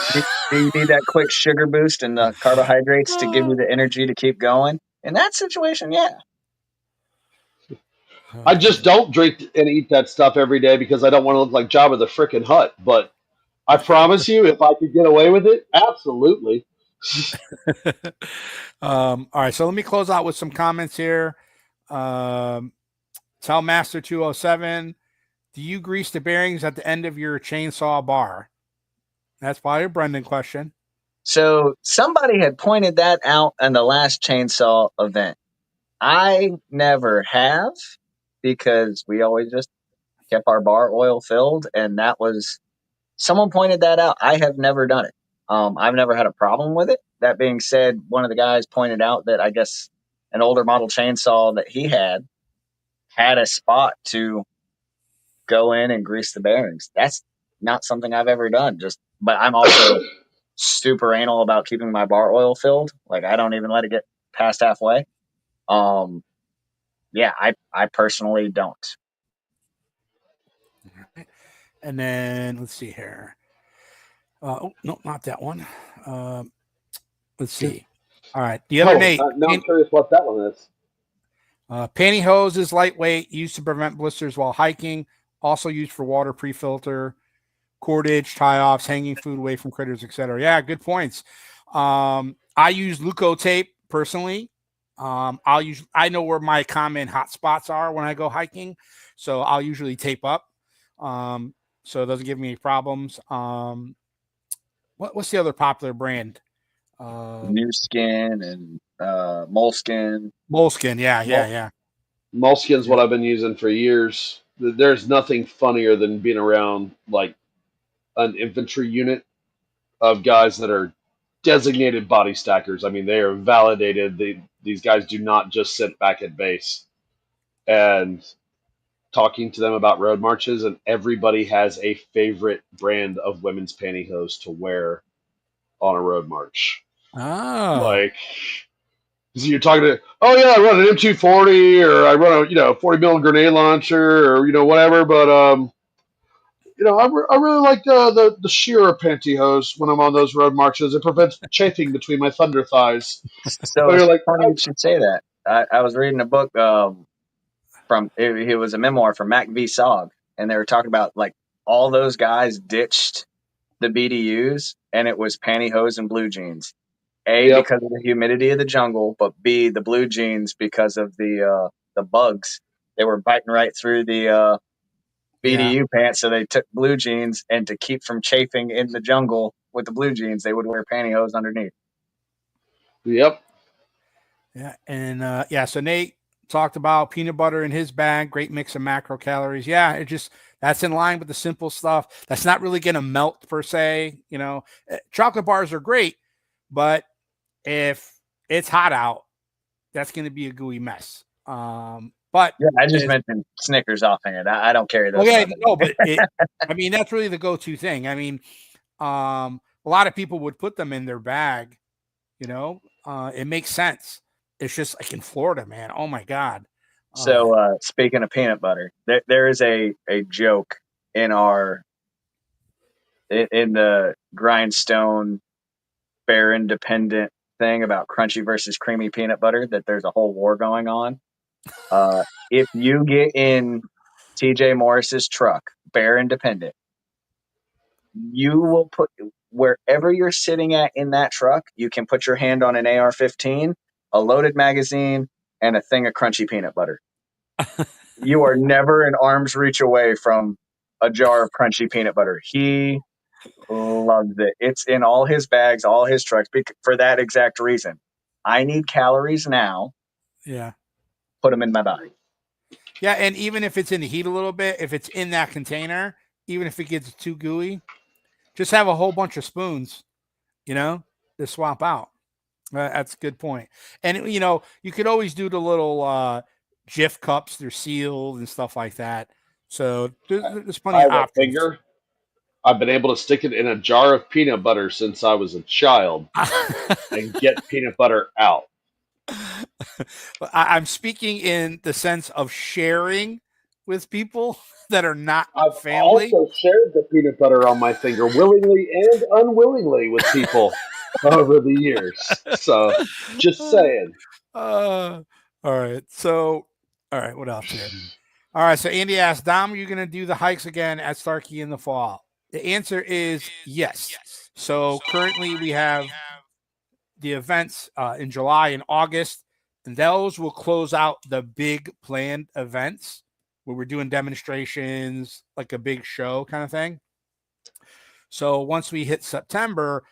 you need that quick sugar boost and the carbohydrates to give you the energy to keep going? In that situation, yeah. I just don't drink and eat that stuff every day because I don't want to look like Jabba the frickin' Hutt. But I promise you, if I could get away with it, absolutely. All right, so let me close out with some comments here. Tell Master 207, do you grease the bearings at the end of your chainsaw bar? That's probably a Brendan question. So somebody had pointed that out in the last chainsaw event. I never have. because we always just kept our bar oil filled, and that was someone pointed that out. I have never done it. I've never had a problem with it. That being said, one of the guys pointed out that I guess an older model chainsaw that he had a spot to go in and grease the bearings. That's not something I've ever done. But I'm also super anal about keeping my bar oil filled. Like I don't even let it get past halfway. Um, yeah, I personally don't. And then let's see here. Oh no, not that one. Let's see. All right, the other Nate. Now I'm curious what that one is. Pantyhose is lightweight, used to prevent blisters while hiking. Also used for water pre-filter, cordage, tie-offs, hanging food away from critters, etc. Yeah, good points. I use Luco tape personally. I know where my common hot spots are when I go hiking, so I'll usually tape up. So it doesn't give me any problems. What's the other popular brand? New Skin and Moleskin. Moleskin, yeah. Moleskin's what I've been using for years. There's nothing funnier than being around like an infantry unit of guys that are designated body stackers. I mean, they are validated. These guys do not just sit back at base. And talking to them about road marches, and everybody has a favorite brand of women's pantyhose to wear on a road march. Oh, Like, so you're talking to, oh yeah, I run an M240, or I run a 40 mil grenade launcher, or whatever. But I really like the sheer pantyhose when I'm on those road marches. It prevents chafing between my thunder thighs. So But it's you're like, funny you should say that. I was reading a book from it was a memoir from Mac V. Sog, and they were talking about like all those guys ditched the BDUs, and it was pantyhose and blue jeans. A, yep, because of the humidity of the jungle, but B, the blue jeans because of the bugs. They were biting right through the BDU pants, so they took blue jeans, and to keep from chafing in the jungle with the blue jeans, they would wear pantyhose underneath. yep. Yeah, and so Nate talked about peanut butter in his bag, great mix of macro calories. Yeah, that's in line with the simple stuff. That's not really going to melt per se. Chocolate bars are great, but if it's hot out, that's going to be a gooey mess. But yeah, I just mentioned Snickers offhand. I don't carry those. Okay, no, but that's really the go-to thing. I mean, a lot of people would put them in their bag. It makes sense. It's just like in Florida, man. Oh my God. So speaking of peanut butter, there is a joke in the grindstone Bear Independent thing about crunchy versus creamy peanut butter that there's a whole war going on. If you get in TJ Morris's truck, Bear Independent, you will put wherever you're sitting at in that truck, you can put your hand on an AR-15, a loaded magazine, and a thing of crunchy peanut butter. You are never an arm's reach away from a jar of crunchy peanut butter. He loves it. It's in all his bags, all his trucks, for that exact reason. I need calories now. Yeah. Put them in my body. Yeah, and even if it's in the heat a little bit, if it's in that container, even if it gets too gooey, just have a whole bunch of spoons, to swap out. That's a good point. And, you could always do the little Jif cups. They're sealed and stuff like that. So there's plenty of options. I've been able to stick it in a jar of peanut butter since I was a child and get peanut butter out. I'm speaking in the sense of sharing with people that are not family. I've also shared the peanut butter on my finger willingly and unwillingly with people over the years. So, just saying. All right. So, what else here? All right. So, Andy asked, Dom, are you going to do the hikes again at Starkey in the fall? The answer is yes. So, currently we have the events in July and August, and those will close out the big planned events where we're doing demonstrations, like a big show kind of thing. So once we hit September,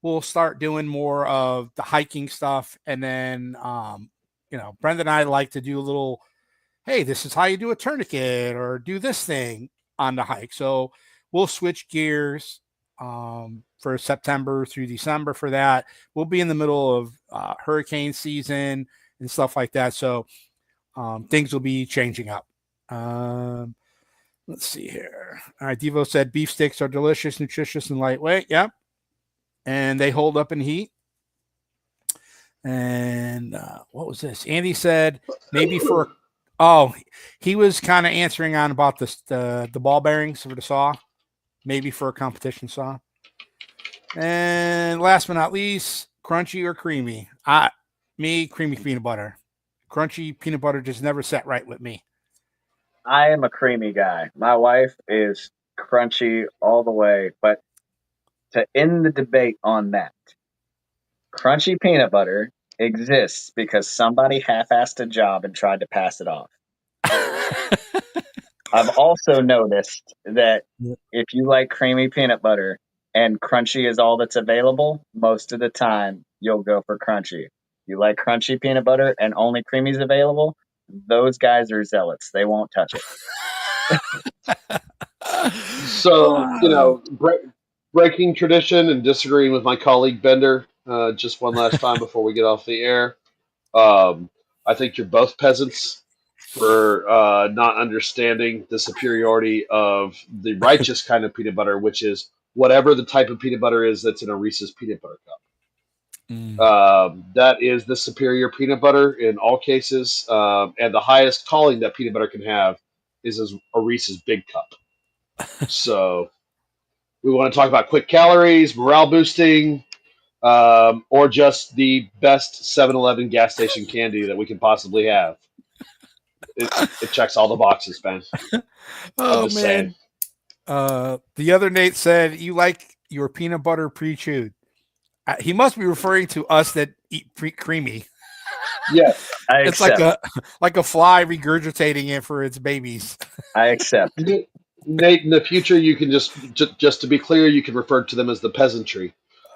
we'll start doing more of the hiking stuff. And then, Brenda and I like to do a little hey, this is how you do a tourniquet or do this thing on the hike. So we'll switch gears for September through December for that. We'll be in the middle of hurricane season and stuff like that. So things will be changing up. Let's see here. All right, Devo said beef sticks are delicious, nutritious, and lightweight. Yep. And they hold up in heat. And what was this? Andy said maybe for he was kind of answering on about the ball bearings for the saw, maybe for a competition saw. And last but not least, crunchy or creamy? Me, creamy peanut butter. Crunchy peanut butter just never sat right with me. I am a creamy guy. My wife is crunchy all the way. But to end the debate on that, crunchy peanut butter exists because somebody half-assed a job and tried to pass it off. I've also noticed that if you like creamy peanut butter and crunchy is all that's available, most of the time you'll go for crunchy. You like crunchy peanut butter and only creamy is available, those guys are zealots. They won't touch it. So, breaking tradition and disagreeing with my colleague Bender just one last time before we get off the air. I think you're both peasants for not understanding the superiority of the righteous kind of peanut butter, which is whatever the type of peanut butter is that's in a Reese's peanut butter cup. That is the superior peanut butter in all cases, and the highest calling that peanut butter can have is a Reese's Big Cup. So we want to talk about quick calories, morale boosting, or just the best 7-Eleven gas station candy that we can possibly have. It checks all the boxes, man. Oh, man. The other Nate said, you like your peanut butter pre-chewed. He must be referring to us that eat creamy. Yeah, it's like a fly regurgitating it for its babies. I accept. Nate, in the future, you can just to be clear, you can refer to them as the peasantry.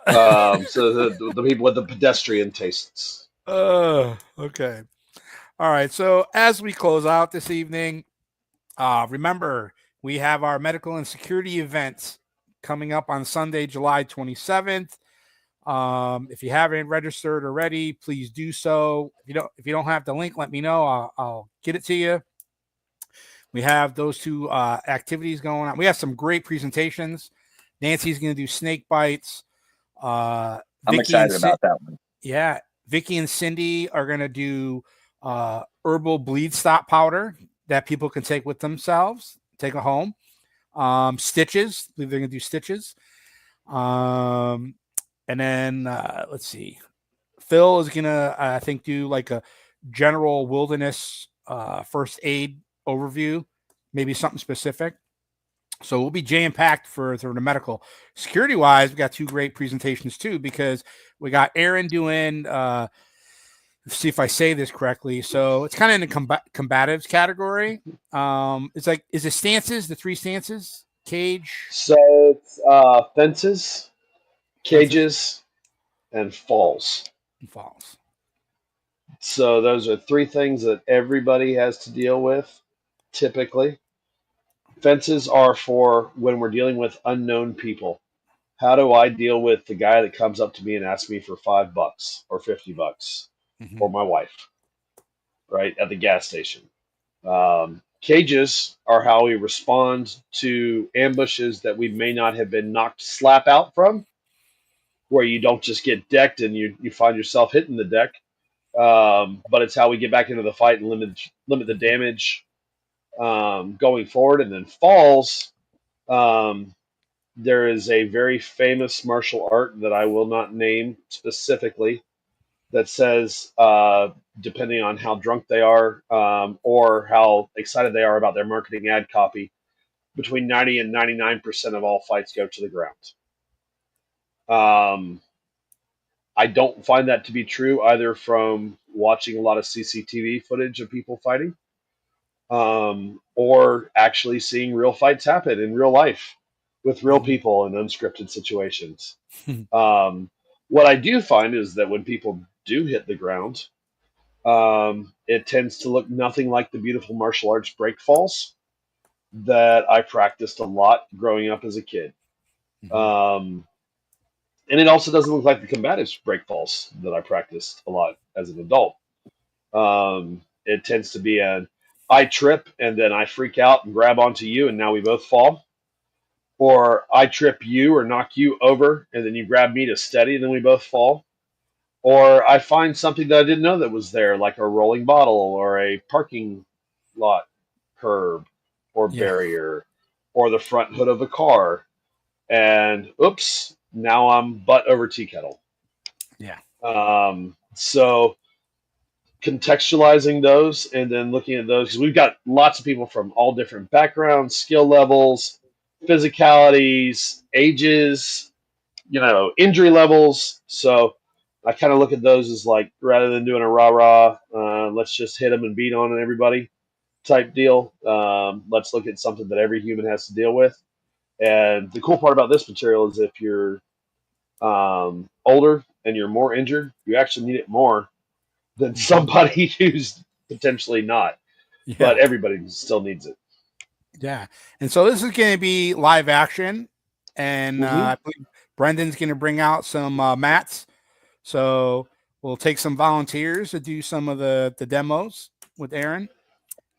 So the people with the pedestrian tastes. Okay. All right. So as we close out this evening, remember we have our medical and security events coming up on Sunday, July 27th. If you haven't registered already, please do so. If you don't have the link, let me know. I'll get it to you. We have those two activities going on. We have some great presentations. Nancy's going to do snake bites. I'm excited about that one. Yeah, Vicky and Cindy are going to do herbal bleed stop powder that people can take with themselves, take it home. Stitches. I believe they're going to do stitches. And then let's see. Phil is gonna, I think, do like a general wilderness first aid overview, maybe something specific. So we'll be jam-packed for the medical. Security-wise, we got two great presentations too, because we got Aaron doing. Let's see if I say this correctly. So it's kind of in the combatives category. It's like, is it stances? The 3 stances? Cage. So it's fences, cages, and falls. So those are 3 things that everybody has to deal with, typically. Fences are for when we're dealing with unknown people. How do I deal with the guy that comes up to me and asks me for $5 or $50 or my wife, right, at the gas station? Cages are how we respond to ambushes that we may not have been knocked slap out from, where you don't just get decked and you find yourself hitting the deck, but it's how we get back into the fight and limit the damage going forward. And then falls, there is a very famous martial art that I will not name specifically that says, depending on how drunk they are or how excited they are about their marketing ad copy, between 90 and 99% of all fights go to the ground. I don't find that to be true either from watching a lot of CCTV footage of people fighting or actually seeing real fights happen in real life with real people in unscripted situations. What I do find is that when people do hit the ground, It tends to look nothing like the beautiful martial arts break falls that I practiced a lot growing up as a kid. And it also doesn't look like the combatives break falls that I practiced a lot as an adult. It tends to be I trip and then I freak out and grab onto you and now we both fall. Or I trip you or knock you over and then you grab me to steady and then we both fall. Or I find something that I didn't know that was there, like a rolling bottle or a parking lot curb or barrier or the front hood of a car. And oops, now I'm butt over tea kettle. Yeah. So contextualizing those and then looking at those, because we've got lots of people from all different backgrounds, skill levels, physicalities, ages, injury levels. So I kind of look at those as like, rather than doing a rah-rah, let's just hit them and beat on everybody type deal. Let's look at something that every human has to deal with. And the cool part about this material is if you're older and you're more injured, you actually need it more than somebody who's potentially not. Yeah. But everybody still needs it. Yeah. And so this is going to be live action. And I believe Brendan's going to bring out some mats. So we'll take some volunteers to do some of the demos with Aaron.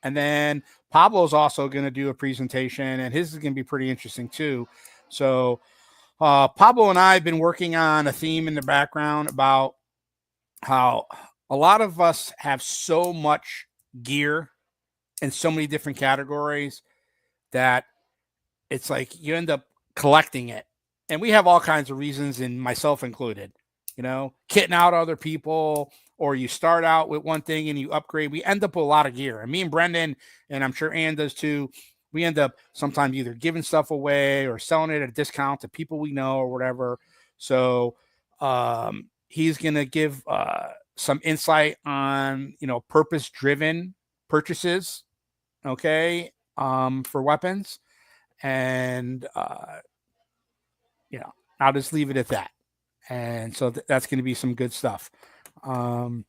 And then Pablo's also going to do a presentation, and his is going to be pretty interesting too. So Pablo and I have been working on a theme in the background about how a lot of us have so much gear in so many different categories that it's like you end up collecting it. And we have all kinds of reasons, and myself included, kitting out other people, or you start out with one thing and you upgrade. We end up with a lot of gear. And me and Brendan, and I'm sure Ann does too, we end up sometimes either giving stuff away or selling it at a discount to people we know or whatever. So he's going to give some insight on, purpose-driven purchases, okay, for weapons. And, I'll just leave it at that. And so that's going to be some good stuff. So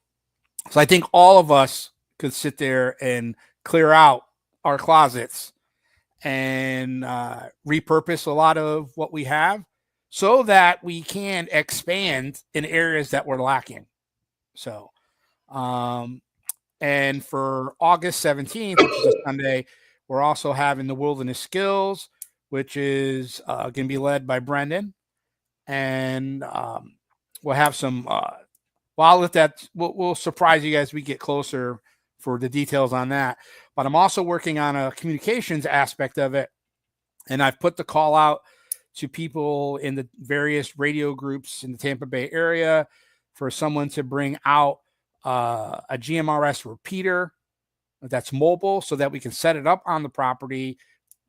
I think all of us could sit there and clear out our closets and repurpose a lot of what we have so that we can expand in areas that we're lacking. So, and for August 17th, which is a Sunday, we're also having the Wilderness Skills, which is going to be led by Brendan. And we'll have some, I'll let that, we'll surprise you guys as we get closer for the details on that. But I'm also working on a communications aspect of it. And I've put the call out to people in the various radio groups in the Tampa Bay area for someone to bring out a GMRS repeater that's mobile so that we can set it up on the property.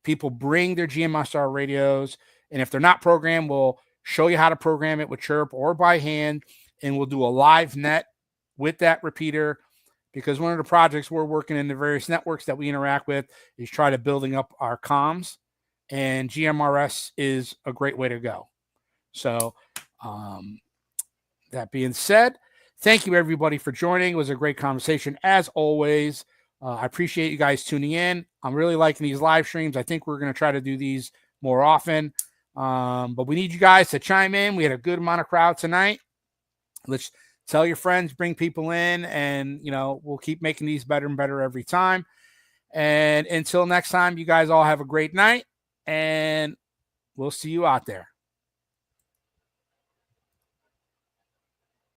People bring their GMSR radios, and if they're not programmed, we'll show you how to program it with chirp or by hand, and we'll do a live net with that repeater, because one of the projects we're working in the various networks that we interact with is try to building up our comms, and GMRS is a great way to go. So that being said, thank you everybody for joining. It was a great conversation as always. I appreciate you guys tuning in. I'm really liking these live streams. I think we're going to try to do these more often. But we need you guys to chime in. We had a good amount of crowd tonight. Let's tell your friends, bring people in, and, we'll keep making these better and better every time. And until next time, you guys all have a great night, and we'll see you out there.